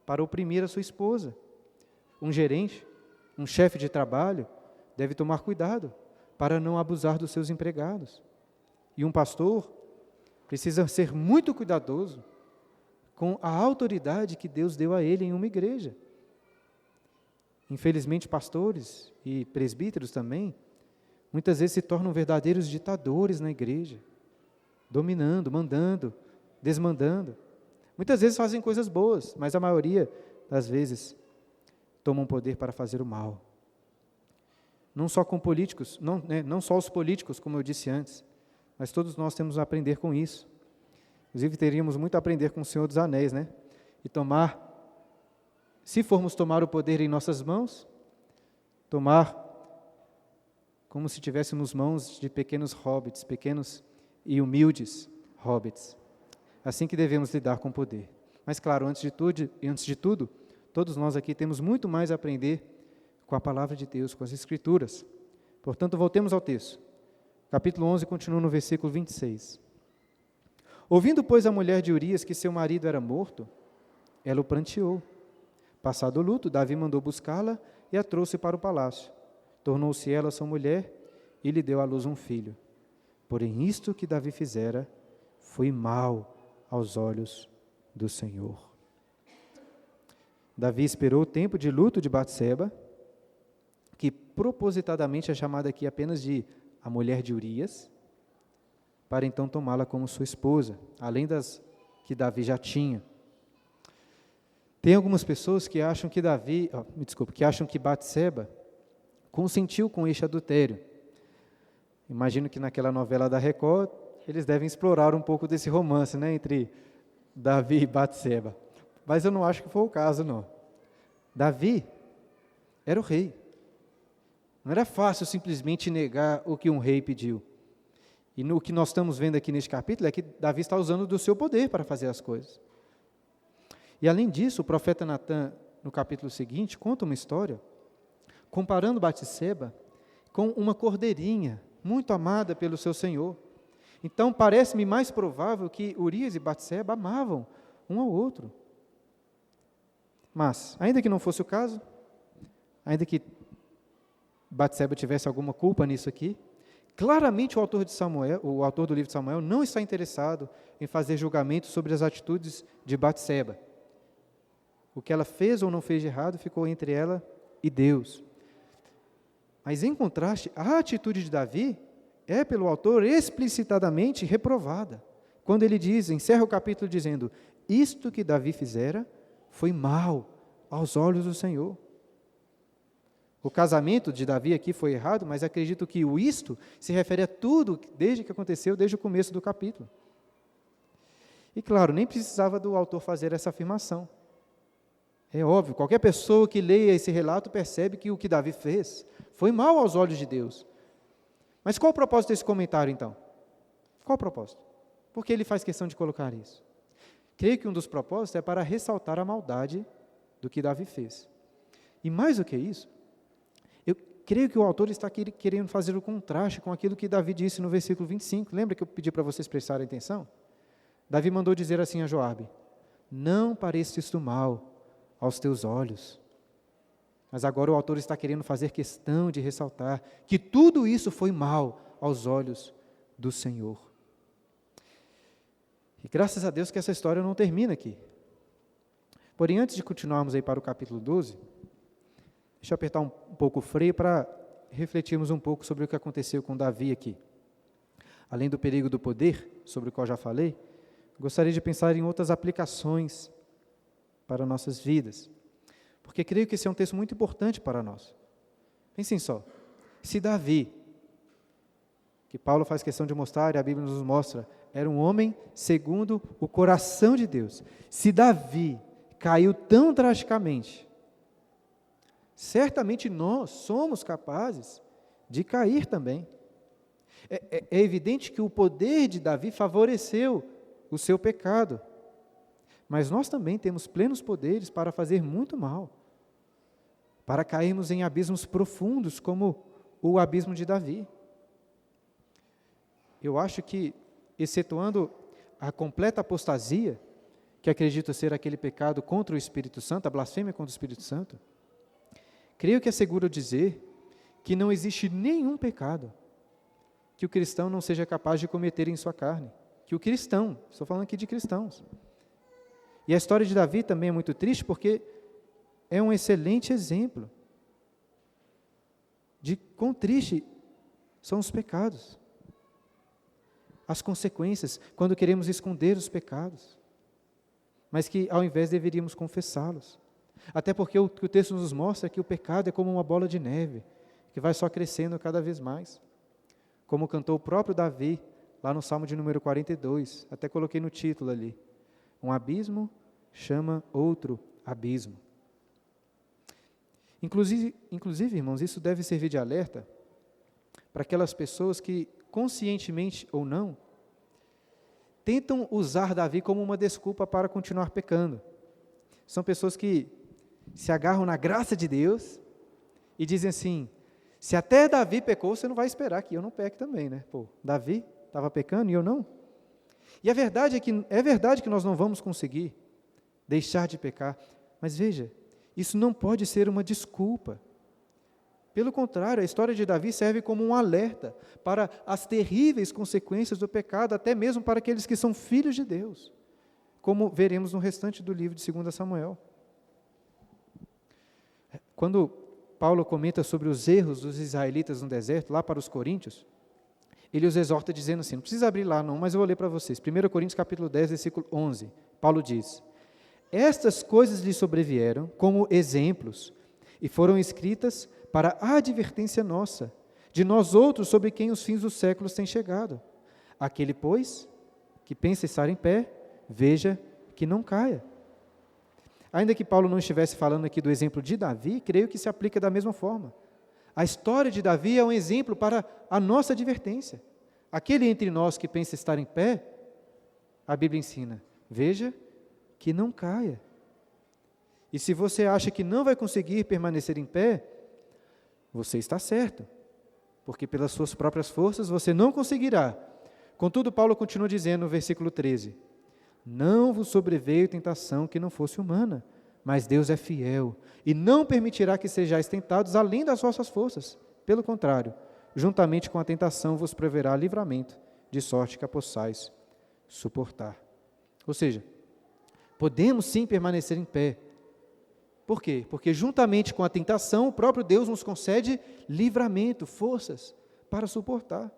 para oprimir a sua esposa. Um gerente, um chefe de trabalho, deve tomar cuidado para não abusar dos seus empregados. E um pastor precisa ser muito cuidadoso com a autoridade que Deus deu a ele em uma igreja. Infelizmente, pastores e presbíteros também, muitas vezes se tornam verdadeiros ditadores na igreja, dominando, mandando, desmandando. Muitas vezes fazem coisas boas, mas a maioria das vezes tomam poder para fazer o mal. Não só com políticos, não só os políticos, como eu disse antes, mas todos nós temos a aprender com isso. Inclusive, teríamos muito a aprender com o Senhor dos Anéis, né? E se formos tomar o poder em nossas mãos, tomar como se tivéssemos mãos de pequenos hobbits, pequenos e humildes hobbits. Assim que devemos lidar com o poder. Mas, claro, antes de tudo, todos nós aqui temos muito mais a aprender com a palavra de Deus, com as Escrituras. Portanto, voltemos ao texto. Capítulo 11 continua no versículo 26. Ouvindo, pois, a mulher de Urias que seu marido era morto, ela o pranteou. Passado o luto, Davi mandou buscá-la e a trouxe para o palácio. Tornou-se ela sua mulher e lhe deu à luz um filho. Porém, isto que Davi fizera foi mal aos olhos do Senhor. Davi esperou o tempo de luto de Batseba, que propositadamente é chamada aqui apenas de a mulher de Urias, para então tomá-la como sua esposa, além das que Davi já tinha. Tem algumas pessoas que acham que Batseba consentiu com este adultério. Imagino que naquela novela da Record, eles devem explorar um pouco desse romance, né, entre Davi e Batseba. Mas eu não acho que foi o caso, não. Davi era o rei. Não era fácil simplesmente negar o que um rei pediu. E no que nós estamos vendo aqui neste capítulo é que Davi está usando do seu poder para fazer as coisas. E além disso, o profeta Natã, no capítulo seguinte, conta uma história comparando Batseba com uma cordeirinha muito amada pelo seu senhor. Então, parece-me mais provável que Urias e Batseba amavam um ao outro. Mas, ainda que não fosse o caso, ainda que Batseba tivesse alguma culpa nisso aqui, claramente o autor do livro de Samuel, não está interessado em fazer julgamento sobre as atitudes de Batseba. O que ela fez ou não fez de errado ficou entre ela e Deus. Mas, em contraste, a atitude de Davi é, pelo autor, explicitadamente reprovada. Quando ele encerra o capítulo dizendo, isto que Davi fizera foi mal aos olhos do Senhor. O casamento de Davi aqui foi errado, mas acredito que o isto se refere a tudo desde que aconteceu, desde o começo do capítulo. E claro, nem precisava do autor fazer essa afirmação. É óbvio, qualquer pessoa que leia esse relato percebe que o que Davi fez foi mal aos olhos de Deus. Mas qual o propósito desse comentário, então? Qual o propósito? Por que ele faz questão de colocar isso? Creio que um dos propósitos é para ressaltar a maldade do que Davi fez. E mais do que isso, eu creio que o autor está querendo fazer o contraste com aquilo que Davi disse no versículo 25. Lembra que eu pedi para vocês prestarem atenção? Davi mandou dizer assim a Joabe, não pareça isto mal aos teus olhos. Mas agora o autor está querendo fazer questão de ressaltar que tudo isso foi mal aos olhos do Senhor. E graças a Deus que essa história não termina aqui. Porém, antes de continuarmos aí para o capítulo 12, deixa eu apertar um pouco o freio para refletirmos um pouco sobre o que aconteceu com Davi aqui. Além do perigo do poder, sobre o qual já falei, gostaria de pensar em outras aplicações para nossas vidas. Porque creio que esse é um texto muito importante para nós. Pensem só, se Davi, que Paulo faz questão de mostrar e a Bíblia nos mostra, era um homem segundo o coração de Deus. Se Davi caiu tão drasticamente, certamente nós somos capazes de cair também. É evidente que o poder de Davi favoreceu o seu pecado. Mas nós também temos plenos poderes para fazer muito mal, para cairmos em abismos profundos, como o abismo de Davi. Eu acho que, excetuando a completa apostasia, que acredito ser aquele pecado contra o Espírito Santo, a blasfêmia contra o Espírito Santo, creio que é seguro dizer que não existe nenhum pecado que o cristão não seja capaz de cometer em sua carne. Que o cristão, estou falando aqui de cristãos. E a história de Davi também é muito triste, porque é um excelente exemplo de quão triste são os pecados, as consequências, quando queremos esconder os pecados, mas que ao invés deveríamos confessá-los. Até porque o que o texto nos mostra é que o pecado é como uma bola de neve, que vai só crescendo cada vez mais. Como cantou o próprio Davi, lá no Salmo de número 42, até coloquei no título ali, um abismo chama outro abismo. Inclusive, irmãos, isso deve servir de alerta para aquelas pessoas que, conscientemente ou não, tentam usar Davi como uma desculpa para continuar pecando. São pessoas que se agarram na graça de Deus e dizem assim, se até Davi pecou, você não vai esperar que eu não peque também, né? Pô, Davi estava pecando e eu não. E a verdade é verdade que nós não vamos conseguir deixar de pecar, mas veja, isso não pode ser uma desculpa. Pelo contrário, a história de Davi serve como um alerta para as terríveis consequências do pecado, até mesmo para aqueles que são filhos de Deus, como veremos no restante do livro de 2 Samuel. Quando Paulo comenta sobre os erros dos israelitas no deserto, lá para os coríntios, ele os exorta dizendo assim, não precisa abrir lá não, mas eu vou ler para vocês, 1 Coríntios capítulo 10, versículo 11, Paulo diz, estas coisas lhe sobrevieram como exemplos e foram escritas para a advertência nossa, de nós outros sobre quem os fins dos séculos têm chegado. Aquele, pois, que pensa estar em pé, veja que não caia. Ainda que Paulo não estivesse falando aqui do exemplo de Davi, creio que se aplica da mesma forma. A história de Davi é um exemplo para a nossa advertência. Aquele entre nós que pensa estar em pé, a Bíblia ensina, veja que não caia. E se você acha que não vai conseguir permanecer em pé, você está certo, porque pelas suas próprias forças você não conseguirá. Contudo, Paulo continua dizendo no versículo 13, não vos sobreveio tentação que não fosse humana, mas Deus é fiel, e não permitirá que sejais tentados além das vossas forças. Pelo contrário, juntamente com a tentação vos proverá livramento, de sorte que a possais suportar. Ou seja, podemos sim permanecer em pé. Por quê? Porque juntamente com a tentação, o próprio Deus nos concede livramento, forças para suportar.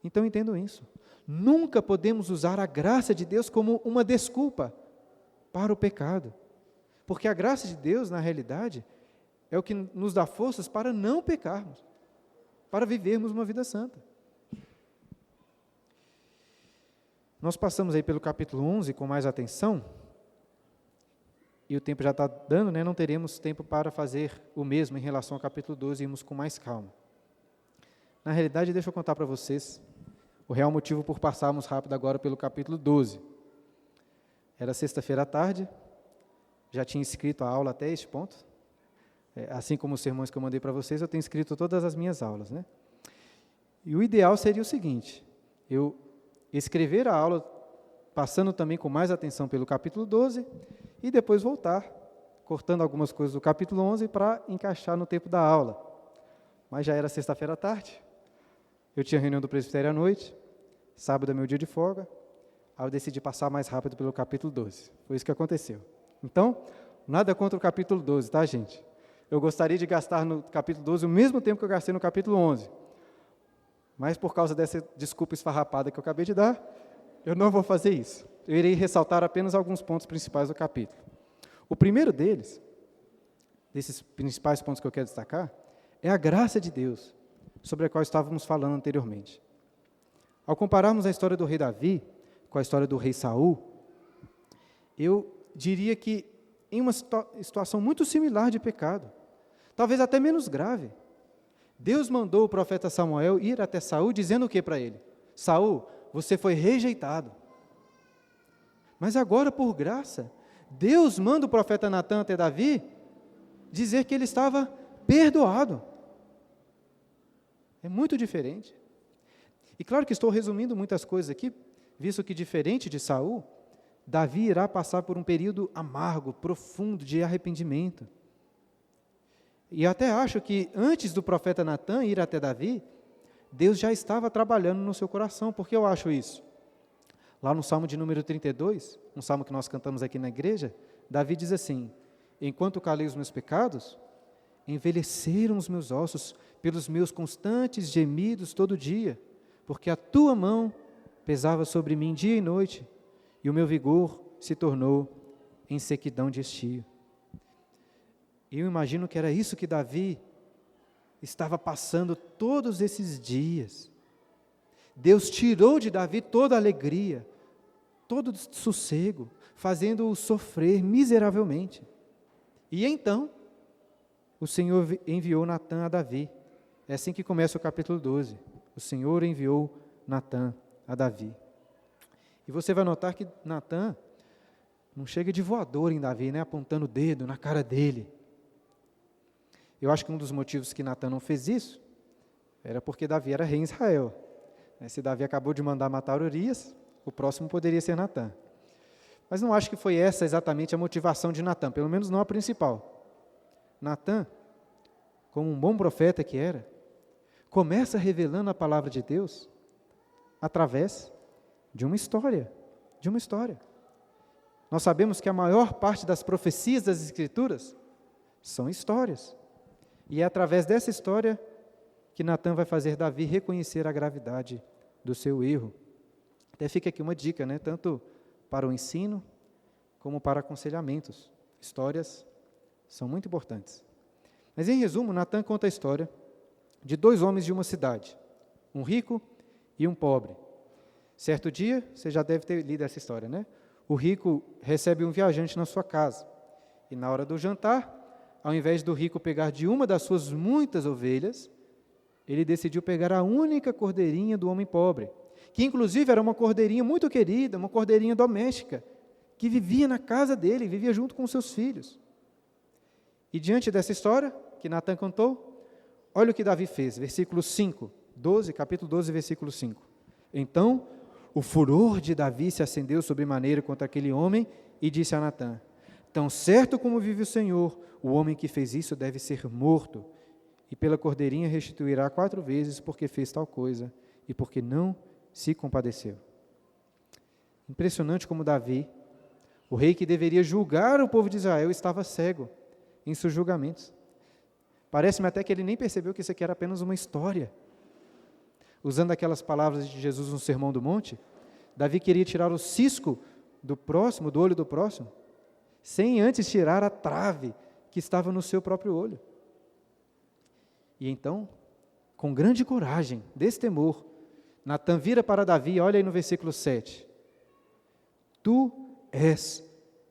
Então entendam isso. Nunca podemos usar a graça de Deus como uma desculpa para o pecado. Porque a graça de Deus, na realidade, é o que nos dá forças para não pecarmos, para vivermos uma vida santa. Nós passamos aí pelo capítulo 11 com mais atenção, e o tempo já está dando, né? Não teremos tempo para fazer o mesmo em relação ao capítulo 12, irmos com mais calma. Na realidade, deixa eu contar para vocês o real motivo por passarmos rápido agora pelo capítulo 12. Era sexta-feira à tarde, já tinha escrito a aula até este ponto, assim como os sermões que eu mandei para vocês, eu tenho escrito todas as minhas aulas, né? E o ideal seria o seguinte, eu escrever a aula, passando também com mais atenção pelo capítulo 12, e depois voltar, cortando algumas coisas do capítulo 11 para encaixar no tempo da aula. Mas já era sexta-feira à tarde, eu tinha reunião do presbitério à noite, sábado é meu dia de folga, aí eu decidi passar mais rápido pelo capítulo 12. Foi isso que aconteceu. Então, nada contra o capítulo 12, tá, gente? Eu gostaria de gastar no capítulo 12 o mesmo tempo que eu gastei no capítulo 11. Mas por causa dessa desculpa esfarrapada que eu acabei de dar, eu não vou fazer isso. Eu irei ressaltar apenas alguns pontos principais do capítulo. O primeiro deles, desses principais pontos que eu quero destacar, é a graça de Deus, sobre a qual estávamos falando anteriormente. Ao compararmos a história do rei Davi com a história do rei Saul, eu diria que em uma situação muito similar de pecado, talvez até menos grave, Deus mandou o profeta Samuel ir até Saul dizendo o que para ele? Saul, você foi rejeitado. Mas agora, por graça, Deus manda o profeta Natã até Davi dizer que ele estava perdoado. É muito diferente. E claro que estou resumindo muitas coisas aqui, visto que diferente de Saul, Davi irá passar por um período amargo, profundo de arrependimento. E até acho que antes do profeta Natã ir até Davi, Deus já estava trabalhando no seu coração. Por que eu acho isso? Lá no Salmo de número 32, um salmo que nós cantamos aqui na igreja, Davi diz assim: enquanto calei os meus pecados, envelheceram os meus ossos pelos meus constantes gemidos todo dia, porque a tua mão pesava sobre mim dia e noite, e o meu vigor se tornou em sequidão de estio. E eu imagino que era isso que Davi estava passando todos esses dias. Deus tirou de Davi toda a alegria, todo o sossego, fazendo-o sofrer miseravelmente. E então, o Senhor enviou Natã a Davi. É assim que começa o capítulo 12. O Senhor enviou Natã a Davi. E você vai notar que Natã não chega de voador em Davi, né, apontando o dedo na cara dele. Eu acho que um dos motivos que Natã não fez isso era porque Davi era rei em Israel. Se Davi acabou de mandar matar Urias, o próximo poderia ser Natã. Mas não acho que foi essa exatamente a motivação de Natã, pelo menos não a principal. Natã, como um bom profeta que era, começa revelando a palavra de Deus através de uma história. Nós sabemos que a maior parte das profecias das Escrituras são histórias. E é através dessa história que Natã vai fazer Davi reconhecer a gravidade do seu erro. Até fica aqui uma dica, né? Tanto para o ensino como para aconselhamentos. Histórias são muito importantes. Mas em resumo, Natã conta a história de dois homens de uma cidade, um rico e um pobre. Certo dia, você já deve ter lido essa história, né? O rico recebe um viajante na sua casa. E na hora do jantar, ao invés do rico pegar de uma das suas muitas ovelhas, ele decidiu pegar a única cordeirinha do homem pobre, que inclusive era uma cordeirinha muito querida, uma cordeirinha doméstica, que vivia na casa dele, vivia junto com seus filhos. E diante dessa história que Natã contou, olha o que Davi fez, versículo 5, capítulo 12, versículo 5. Então, o furor de Davi se acendeu sobremaneira contra aquele homem e disse a Natã: tão certo como vive o Senhor, o homem que fez isso deve ser morto, e pela cordeirinha restituirá 4 vezes, porque fez tal coisa, e porque não se compadeceu. Impressionante como Davi, o rei que deveria julgar o povo de Israel, estava cego em seus julgamentos. Parece-me até que ele nem percebeu que isso aqui era apenas uma história. Usando aquelas palavras de Jesus no Sermão do Monte, Davi queria tirar o cisco do próximo, do olho do próximo, sem antes tirar a trave que estava no seu próprio olho. E então, com grande coragem, destemor, Natã vira para Davi, olha aí no versículo 7. Tu és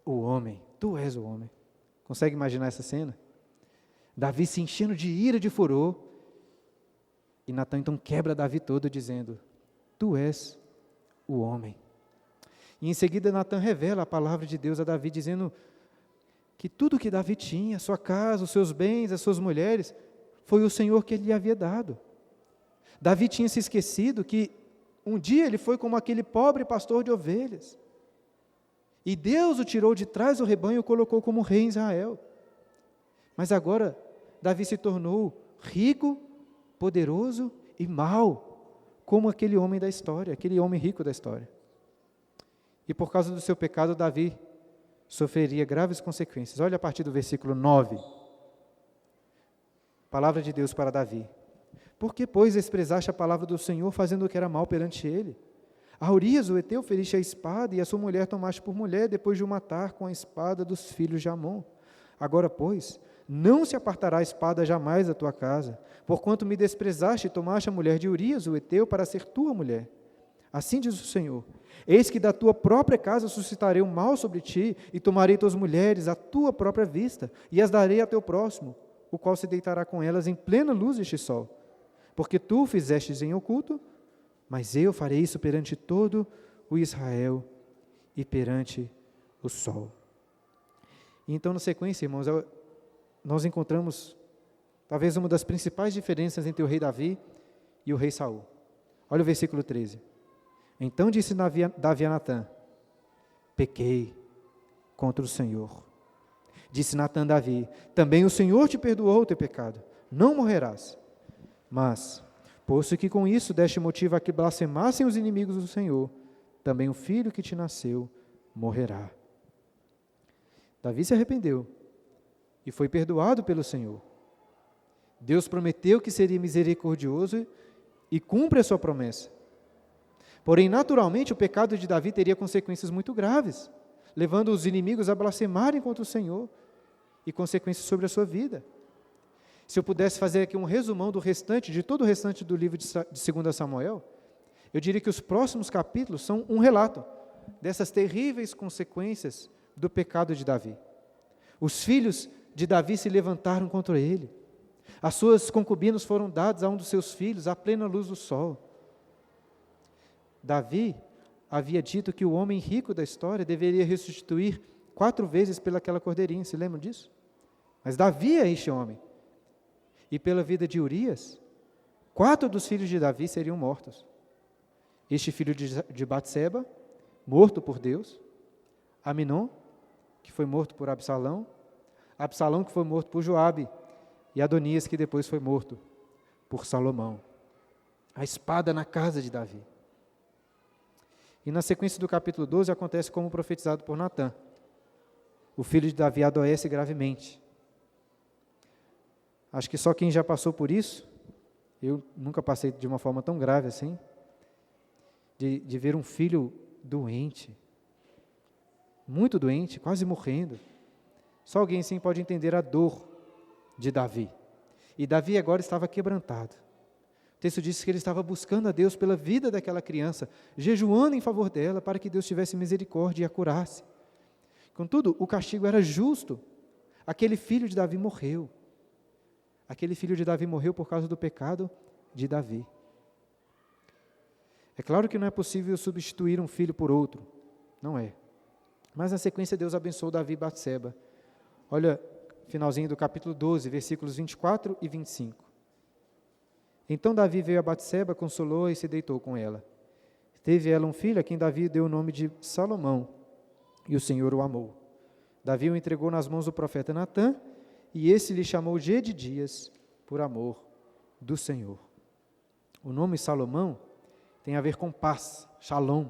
o homem. Consegue imaginar essa cena? Davi se enchendo de ira, de furor, e Natã então quebra Davi todo, dizendo: tu és o homem. E em seguida Natã revela a palavra de Deus a Davi, dizendo que tudo que Davi tinha, a sua casa, os seus bens, as suas mulheres, foi o Senhor que ele lhe havia dado. Davi tinha se esquecido que um dia ele foi como aquele pobre pastor de ovelhas, e Deus o tirou de trás do rebanho e o colocou como rei em Israel. Mas agora, Davi se tornou rico, poderoso e mau, como aquele homem da história, aquele homem rico da história. E por causa do seu pecado, Davi sofreria graves consequências. Olha a partir do versículo 9. Palavra de Deus para Davi. Por que, pois, desprezaste a palavra do Senhor, fazendo o que era mal perante ele? A Urias, o heteu, feriste a espada, e a sua mulher tomaste por mulher, depois de o matar com a espada dos filhos de Amon. Agora, pois, não se apartará a espada jamais da tua casa, porquanto me desprezaste e tomaste a mulher de Urias, o heteu, para ser tua mulher. Assim diz o Senhor: eis que da tua própria casa suscitarei o mal sobre ti, e tomarei tuas mulheres à tua própria vista, e as darei a teu próximo, o qual se deitará com elas em plena luz deste sol. Porque tu o fizestes em oculto, mas eu farei isso perante todo o Israel e perante o sol. E então, na sequência, irmãos, nós encontramos talvez uma das principais diferenças entre o rei Davi e o rei Saul. Olha o versículo 13. Então disse Davi a Natã: pequei contra o Senhor. Disse Natã a Davi: também o Senhor te perdoou o teu pecado, não morrerás. Mas, posto que com isso deste motivo a que blasfemassem os inimigos do Senhor, também o filho que te nasceu morrerá. Davi se arrependeu e foi perdoado pelo Senhor. Deus prometeu que seria misericordioso e cumpre a sua promessa. Porém, naturalmente, o pecado de Davi teria consequências muito graves, levando os inimigos a blasfemarem contra o Senhor e consequências sobre a sua vida. Se eu pudesse fazer aqui um resumão de todo o restante do livro de 2 Samuel, eu diria que os próximos capítulos são um relato dessas terríveis consequências do pecado de Davi. Os filhos de Davi se levantaram contra ele. As suas concubinas foram dadas a um dos seus filhos à plena luz do sol. Davi havia dito que o homem rico da história deveria restituir 4 vezes pelaquela cordeirinha, se lembram disso? Mas Davi é este homem. E pela vida de Urias, 4 dos filhos de Davi seriam mortos. Este filho de Batseba, morto por Deus, Aminon, que foi morto por Absalão, Absalão, que foi morto por Joabe, e Adonias, que depois foi morto por Salomão. A espada na casa de Davi. E na sequência do capítulo 12 acontece como profetizado por Natã. O filho de Davi adoece gravemente. Acho que só quem já passou por isso, eu nunca passei de uma forma tão grave assim, de ver um filho doente, muito doente, quase morrendo. Só alguém assim pode entender a dor de Davi. E Davi agora estava quebrantado. O texto diz que ele estava buscando a Deus pela vida daquela criança, jejuando em favor dela, para que Deus tivesse misericórdia e a curasse. Contudo, o castigo era justo. Aquele filho de Davi morreu. Aquele filho de Davi morreu por causa do pecado de Davi. É claro que não é possível substituir um filho por outro. Não é. Mas na sequência Deus abençoou Davi e Batseba. Olha, finalzinho do capítulo 12, versículos 24 e 25. Então Davi veio a Batseba, consolou-a e se deitou com ela. Teve ela um filho, a quem Davi deu o nome de Salomão, e o Senhor o amou. Davi o entregou nas mãos do profeta Natã, e esse lhe chamou Jedidias, por amor do Senhor. O nome Salomão tem a ver com paz, shalom.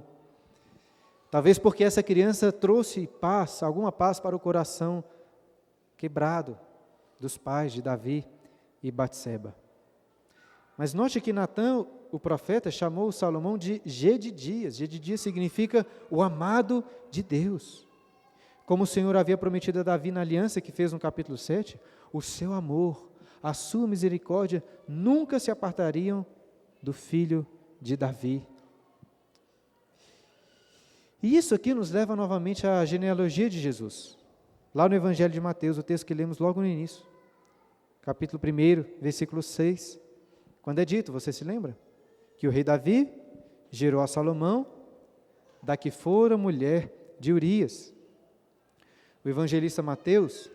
Talvez porque essa criança trouxe paz, alguma paz para o coração quebrado dos pais de Davi e Batseba. Mas note que Natã, o profeta, chamou Salomão de Jedidias. Jedidias significa o amado de Deus. Como o Senhor havia prometido a Davi na aliança que fez no capítulo 7, o seu amor, a sua misericórdia nunca se apartariam do filho de Davi. E isso aqui nos leva novamente à genealogia de Jesus. Lá no Evangelho de Mateus, o texto que lemos logo no início, capítulo 1, versículo 6, quando é dito, você se lembra? Que o rei Davi gerou a Salomão, da que fora mulher de Urias. O evangelista Mateus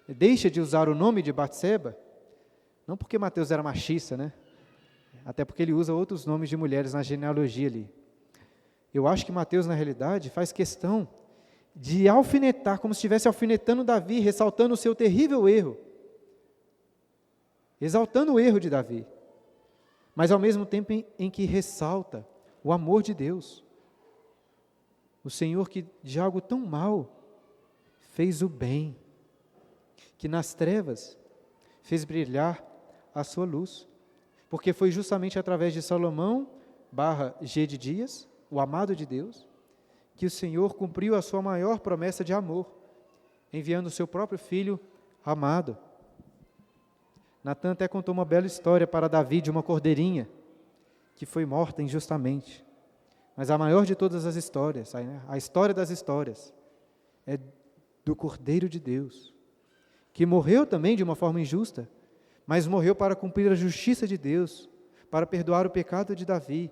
deixa de usar o nome de Batseba, não porque Mateus era machista, né? Até porque ele usa outros nomes de mulheres na genealogia ali. Eu acho que Mateus, na realidade, faz questão de alfinetar, como se estivesse alfinetando Davi, ressaltando o seu terrível erro, exaltando o erro de Davi, mas ao mesmo tempo em que ressalta o amor de Deus. O Senhor que de algo tão mal fez o bem, que nas trevas fez brilhar a sua luz, porque foi justamente através de Salomão /Jedidias, o amado de Deus, que o Senhor cumpriu a sua maior promessa de amor, enviando o seu próprio filho amado. Natã até contou uma bela história para Davi de uma cordeirinha que foi morta injustamente. Mas a maior de todas as histórias, a história das histórias, é do Cordeiro de Deus, que morreu também de uma forma injusta, mas morreu para cumprir a justiça de Deus, para perdoar o pecado de Davi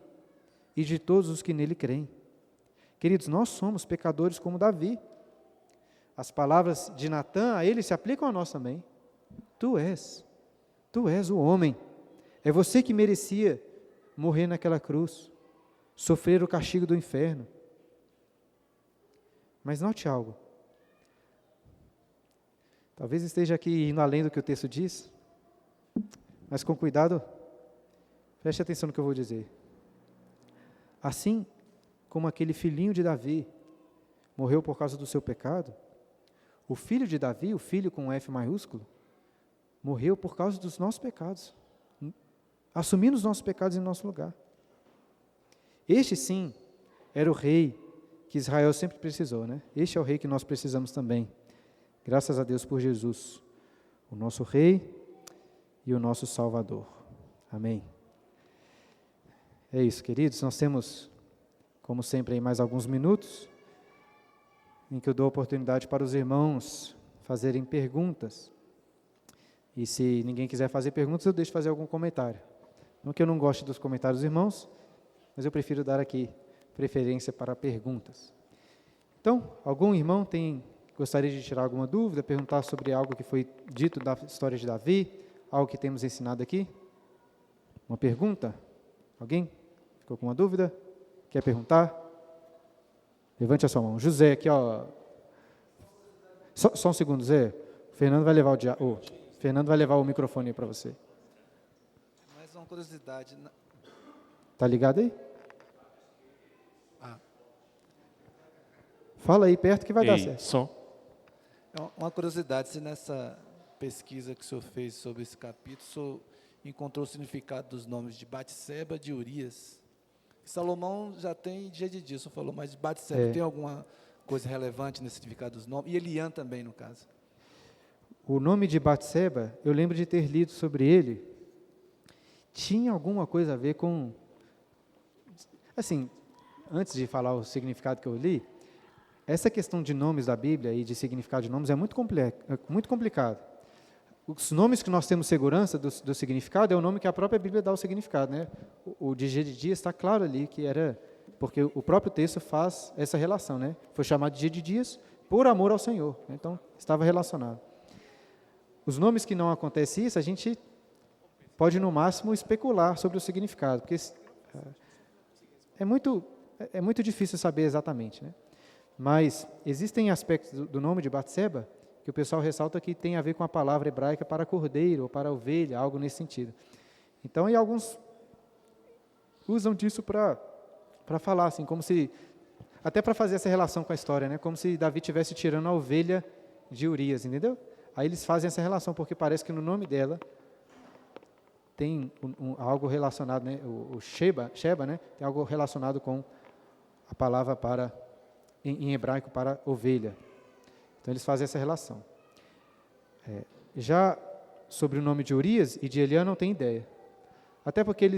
e de todos os que nele creem. Queridos, nós somos pecadores como Davi. As palavras de Natã a ele se aplicam a nós também. Tu és o homem. É você que merecia morrer naquela cruz, sofrer o castigo do inferno. Mas note algo. Talvez esteja aqui indo além do que o texto diz, mas com cuidado, preste atenção no que eu vou dizer. Assim como aquele filhinho de Davi morreu por causa do seu pecado, o filho de Davi, o filho com um F maiúsculo, morreu por causa dos nossos pecados, assumindo os nossos pecados em nosso lugar. Este sim era o rei que Israel sempre precisou, né? Este é o rei que nós precisamos também. Graças a Deus por Jesus, o nosso rei e o nosso Salvador. Amém. É isso, queridos, nós temos, como sempre, aí mais alguns minutos, em que eu dou oportunidade para os irmãos fazerem perguntas. E se ninguém quiser fazer perguntas, eu deixo fazer algum comentário. Não que eu não goste dos comentários dos irmãos, mas eu prefiro dar aqui preferência para perguntas. Então, algum irmão gostaria de tirar alguma dúvida, perguntar sobre algo que foi dito da história de Davi, algo que temos ensinado aqui? Uma pergunta? Alguém ficou com uma dúvida? Quer perguntar? Levante a sua mão. José, aqui, ó. Só um segundo, Zé. O Fernando vai levar o microfone para você. Mais uma curiosidade. Tá ligado aí? Fala aí perto que vai dar certo. Som. Uma curiosidade, se nessa pesquisa que o senhor fez sobre esse capítulo, o senhor encontrou o significado dos nomes de Batseba, de Urias. Salomão já tem dia de dia, o senhor falou, mas de Batseba, tem alguma coisa relevante nesse significado dos nomes? E Eliã também, no caso. O nome de Batseba, eu lembro de ter lido sobre ele, tinha alguma coisa a ver com... Assim, antes de falar o significado que eu li, essa questão de nomes da Bíblia e de significado de nomes é muito complicado. Os nomes que nós temos segurança do significado é o nome que a própria Bíblia dá o significado, né? O de dia de dia está claro ali que era, porque o próprio texto faz essa relação, né? Foi chamado de dia de dias por amor ao Senhor, né? Então estava relacionado. Os nomes que não acontece isso, a gente pode no máximo especular sobre o significado, porque é muito difícil saber exatamente, né? Mas existem aspectos do nome de Batseba que o pessoal ressalta que tem a ver com a palavra hebraica para cordeiro ou para ovelha, algo nesse sentido. Então, e alguns usam disso para falar, assim, como se, até para fazer essa relação com a história, né? Como se Davi estivesse tirando a ovelha de Urias, entendeu? Aí eles fazem essa relação, porque parece que no nome dela tem algo relacionado, né? O Sheba, né? Tem algo relacionado com a palavra em hebraico para ovelha. Então eles fazem essa relação. Já sobre o nome de Urias e de Eliã não tem ideia. Até porque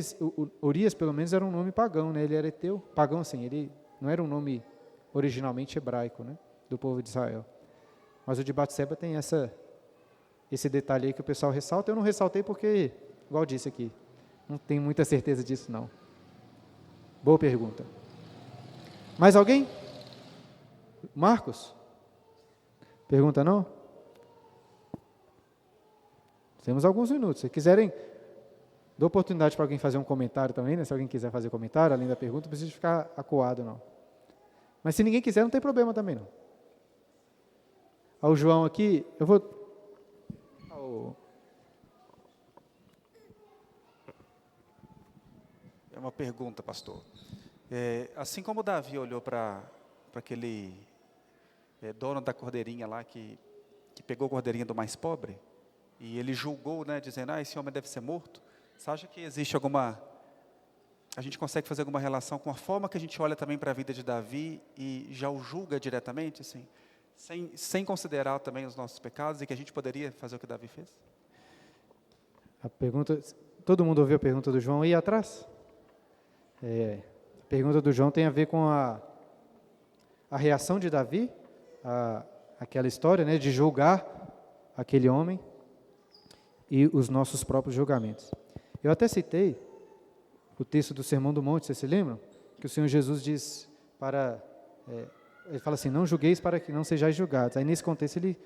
Urias pelo menos era um nome pagão, né? Ele era heteu, pagão assim, ele não era um nome originalmente hebraico, né? Do povo de Israel. Mas o de Batseba tem esse detalhe aí que o pessoal ressalta. Eu não ressaltei porque, igual disse aqui, não tenho muita certeza disso não. Boa pergunta. Mais alguém? Marcos? Pergunta não? Temos alguns minutos. Se quiserem, dou oportunidade para alguém fazer um comentário também, né? Se alguém quiser fazer comentário, além da pergunta, não precisa ficar acuado, não. Mas se ninguém quiser, não tem problema também, não. O João aqui, eu vou... É uma pergunta, pastor. Assim como Davi olhou para aquele dono da cordeirinha lá, que pegou a cordeirinha do mais pobre, e ele julgou, né, dizendo, esse homem deve ser morto. Você acha que existe a gente consegue fazer alguma relação com a forma que a gente olha também para a vida de Davi e já o julga diretamente, assim, sem considerar também os nossos pecados, e que a gente poderia fazer o que Davi fez? A pergunta, todo mundo ouviu a pergunta do João aí atrás? A pergunta do João tem a ver com a reação de Davi, aquela história, né, de julgar aquele homem e os nossos próprios julgamentos. Eu até citei o texto do Sermão do Monte, vocês se lembram? Que o Senhor Jesus diz ele fala assim, não julgueis para que não sejais julgados. Aí nesse contexto ele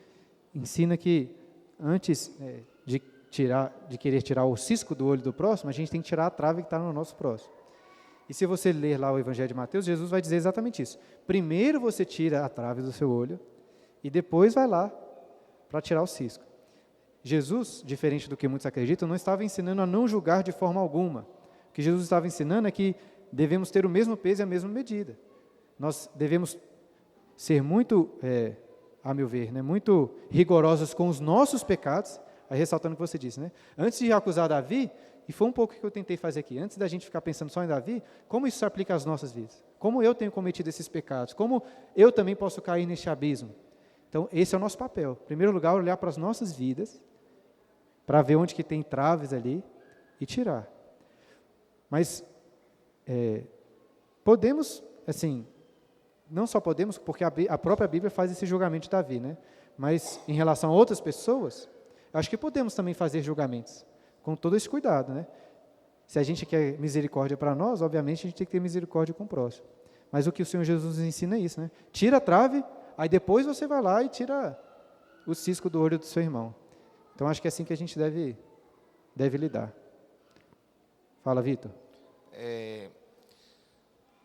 ensina que antes de querer tirar o cisco do olho do próximo, a gente tem que tirar a trave que está no nosso próximo. E se você ler lá o Evangelho de Mateus, Jesus vai dizer exatamente isso. Primeiro você tira a trave do seu olho e depois vai lá para tirar o cisco. Jesus, diferente do que muitos acreditam, não estava ensinando a não julgar de forma alguma. O que Jesus estava ensinando é que devemos ter o mesmo peso e a mesma medida. nós devemos ser muito, a meu ver, né, muito rigorosos com os nossos pecados, aí ressaltando o que você disse, né? Antes de acusar Davi, e foi um pouco o que eu tentei fazer aqui, antes da gente ficar pensando só em Davi, como isso se aplica às nossas vidas? Como eu tenho cometido esses pecados? Como eu também posso cair neste abismo? Então, esse é o nosso papel. Em primeiro lugar, olhar para as nossas vidas, para ver onde que tem traves ali e tirar. Mas podemos, assim, não só podemos, porque a própria Bíblia faz esse julgamento de Davi, né? Mas em relação a outras pessoas, acho que podemos também fazer julgamentos, com todo esse cuidado, né? Se a gente quer misericórdia para nós, obviamente a gente tem que ter misericórdia com o próximo. Mas o que o Senhor Jesus nos ensina é isso, né? Tira a trave, aí depois você vai lá e tira o cisco do olho do seu irmão. Então acho que é assim que a gente deve lidar. Fala, Vitor.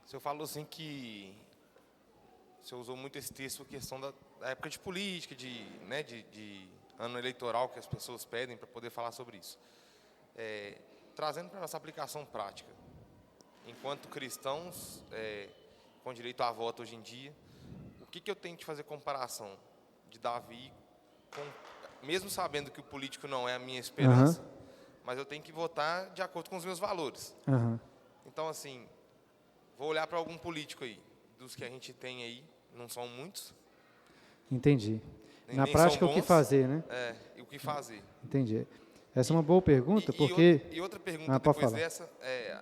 O senhor falou assim que o senhor usou muito esse texto, a questão da época de política, de ano eleitoral que as pessoas pedem para poder falar sobre isso. Trazendo para a nossa aplicação prática, enquanto cristãos com direito a voto hoje em dia, o que eu tenho que fazer comparação de Davi, mesmo sabendo que o político não é a minha esperança, mas eu tenho que votar de acordo com os meus valores. Então, assim, vou olhar para algum político aí, dos que a gente tem aí, não são muitos. Entendi. Na Nem prática, são o que bons. E né? E o que fazer. Entendi. Essa é uma boa pergunta, porque... E outra pergunta depois dessa,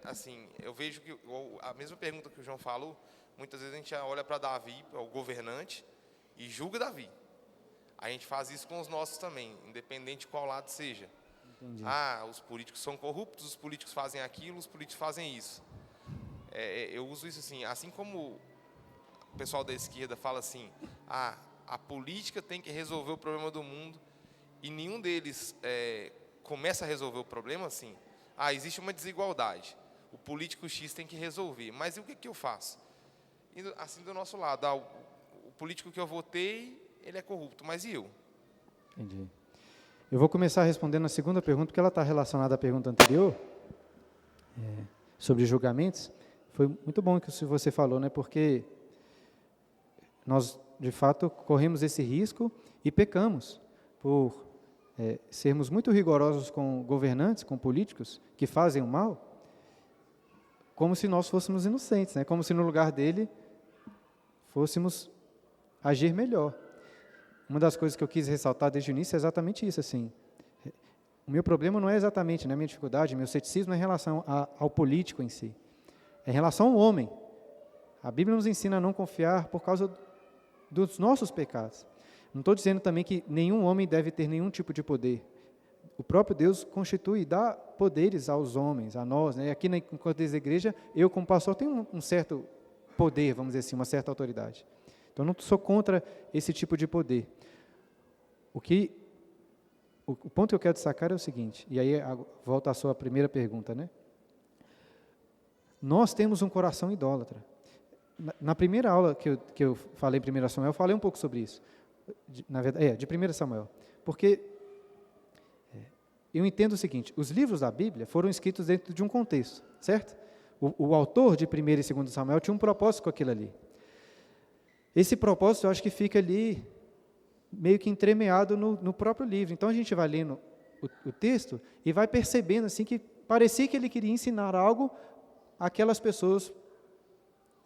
assim, eu vejo que a mesma pergunta que o João falou, muitas vezes a gente olha para Davi, o governante, e julga Davi. A gente faz isso com os nossos também, independente de qual lado seja. Entendi. Os políticos são corruptos, os políticos fazem aquilo, os políticos fazem isso. Eu uso isso assim como o pessoal da esquerda fala assim, a política tem que resolver o problema do mundo, e nenhum deles começa a resolver o problema assim. Existe uma desigualdade, o político X tem que resolver, mas e o que eu faço? E, assim, do nosso lado, o político que eu votei, ele é corrupto, mas e eu? Entendi. Eu vou começar respondendo a segunda pergunta, porque ela está relacionada à pergunta anterior, sobre julgamentos. Foi muito bom que você falou, né? Porque nós, de fato, corremos esse risco e pecamos por sermos muito rigorosos com governantes, com políticos que fazem o mal, como se nós fôssemos inocentes, né? Como se no lugar dele fôssemos agir melhor. Uma das coisas que eu quis ressaltar desde o início é exatamente isso, assim. O meu problema não é exatamente, né, a minha dificuldade, meu ceticismo é em relação ao político em si. É em relação ao homem. A Bíblia nos ensina a não confiar por causa dos nossos pecados. Não estou dizendo também que nenhum homem deve ter nenhum tipo de poder. O próprio Deus constitui e dá poderes aos homens, a nós, né? Aqui na contexto da igreja, eu como pastor tenho um certo poder, vamos dizer assim, uma certa autoridade. Então, não sou contra esse tipo de poder. O ponto que eu quero destacar é o seguinte, e aí volta à sua primeira pergunta, né? Nós temos um coração idólatra. Na primeira aula que eu falei em 1 Samuel, eu falei um pouco sobre isso. Na verdade, de 1 Samuel. Porque eu entendo o seguinte, os livros da Bíblia foram escritos dentro de um contexto, certo? O autor de 1 e 2 Samuel tinha um propósito com aquilo ali. Esse propósito, eu acho que fica ali meio que entremeado no próprio livro. Então, a gente vai lendo o texto e vai percebendo assim, que parecia que ele queria ensinar algo àquelas pessoas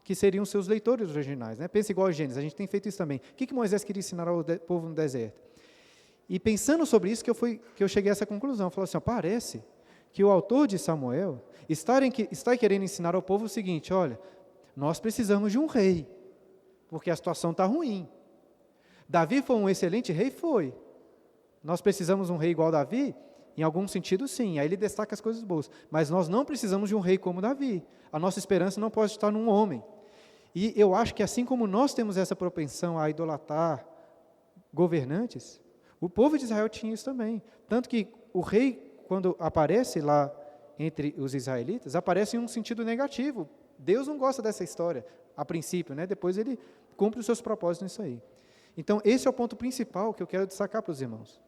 que seriam seus leitores originais. Né? Pensa igual a Gênesis, a gente tem feito isso também. O que Moisés queria ensinar ao povo no deserto? E pensando sobre isso, que eu cheguei a essa conclusão. Falei assim, parece que o autor de Samuel está querendo ensinar ao povo o seguinte, olha, nós precisamos de um rei, porque a situação está ruim. Davi foi um excelente rei? Foi. Nós precisamos de um rei igual a Davi? Em algum sentido, sim. Aí ele destaca as coisas boas. Mas nós não precisamos de um rei como Davi. A nossa esperança não pode estar num homem. E eu acho que assim como nós temos essa propensão a idolatrar governantes, o povo de Israel tinha isso também. Tanto que o rei, quando aparece lá entre os israelitas, aparece em um sentido negativo. Deus não gosta dessa história, a princípio, né? Depois ele cumpre os seus propósitos nisso aí. Então, esse é o ponto principal que eu quero destacar para os irmãos.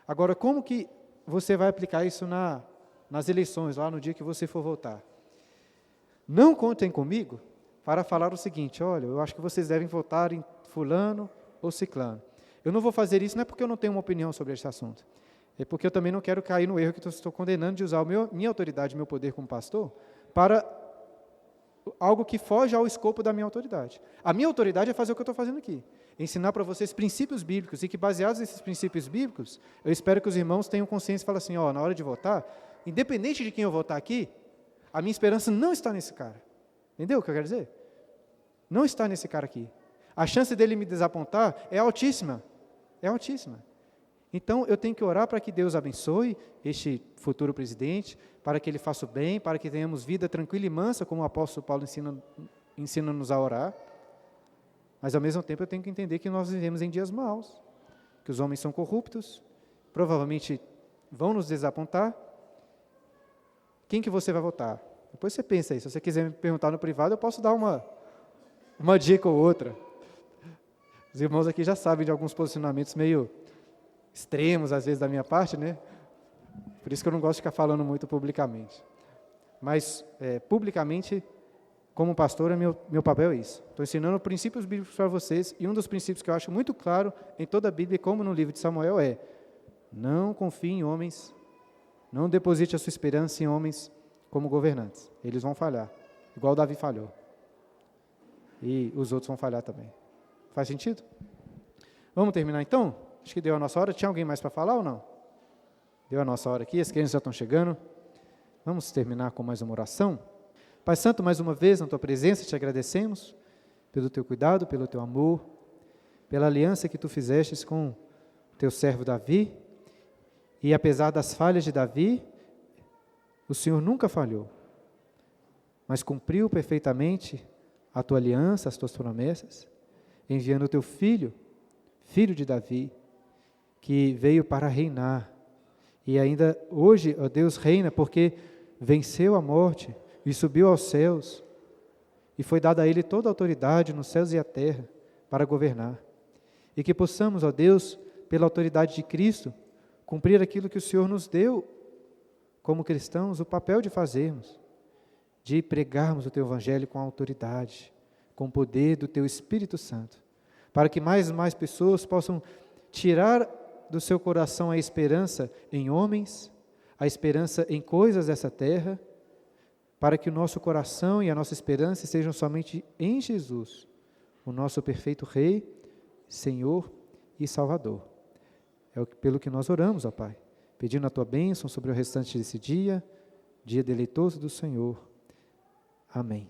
Agora, como que você vai aplicar isso nas eleições, lá no dia que você for votar? Não contem comigo, para falar o seguinte: olha, eu acho que vocês devem votar em fulano ou ciclano. Eu não vou fazer isso não é porque eu não tenho uma opinião sobre esse assunto, é porque eu também não quero cair no erro que eu estou condenando de usar minha autoridade, meu poder como pastor, para algo que foge ao escopo da minha autoridade. A minha autoridade é fazer o que eu estou fazendo aqui, ensinar para vocês princípios bíblicos, e que baseados nesses princípios bíblicos, eu espero que os irmãos tenham consciência e falem assim, na hora de votar, independente de quem eu votar aqui, a minha esperança não está nesse cara. Entendeu o que eu quero dizer? Não está nesse cara aqui. A chance dele me desapontar é altíssima. É altíssima. Então, eu tenho que orar para que Deus abençoe este futuro presidente, para que ele faça o bem, para que tenhamos vida tranquila e mansa, como o apóstolo Paulo ensina-nos a orar. Mas, ao mesmo tempo, eu tenho que entender que nós vivemos em dias maus, que os homens são corruptos, provavelmente vão nos desapontar. Quem que você vai votar? Depois você pensa aí. Se você quiser me perguntar no privado, eu posso dar uma dica ou outra. Os irmãos aqui já sabem de alguns posicionamentos meio extremos, às vezes, da minha parte, né? Por isso que eu não gosto de ficar falando muito publicamente. Mas, publicamente, como pastor, meu papel é isso. Estou ensinando princípios bíblicos para vocês, e um dos princípios que eu acho muito claro em toda a Bíblia, como no livro de Samuel, é: não confie em homens, não deposite a sua esperança em homens como governantes. Eles vão falhar, igual Davi falhou. E os outros vão falhar também. Faz sentido? Vamos terminar então? Acho que deu a nossa hora. Tinha alguém mais para falar ou não? Deu a nossa hora aqui, as crianças já estão chegando. Vamos terminar com mais uma oração. Pai Santo, mais uma vez, na Tua presença, te agradecemos pelo Teu cuidado, pelo Teu amor, pela aliança que Tu fizestes com o Teu servo Davi. E apesar das falhas de Davi, o Senhor nunca falhou, mas cumpriu perfeitamente a Tua aliança, as Tuas promessas, enviando o Teu filho, filho de Davi, que veio para reinar. E ainda hoje, ó Deus, reina porque venceu a morte e subiu aos céus, e foi dada a Ele toda a autoridade nos céus e a terra para governar. E que possamos, ó Deus, pela autoridade de Cristo, cumprir aquilo que o Senhor nos deu, como cristãos, o papel de fazermos, de pregarmos o Teu Evangelho com autoridade, com o poder do Teu Espírito Santo, para que mais e mais pessoas possam tirar do seu coração a esperança em homens, a esperança em coisas dessa terra, para que o nosso coração e a nossa esperança estejam somente em Jesus, o nosso perfeito Rei, Senhor e Salvador. É pelo que nós oramos, ó Pai, pedindo a Tua bênção sobre o restante desse dia, dia deleitoso do Senhor. Amém.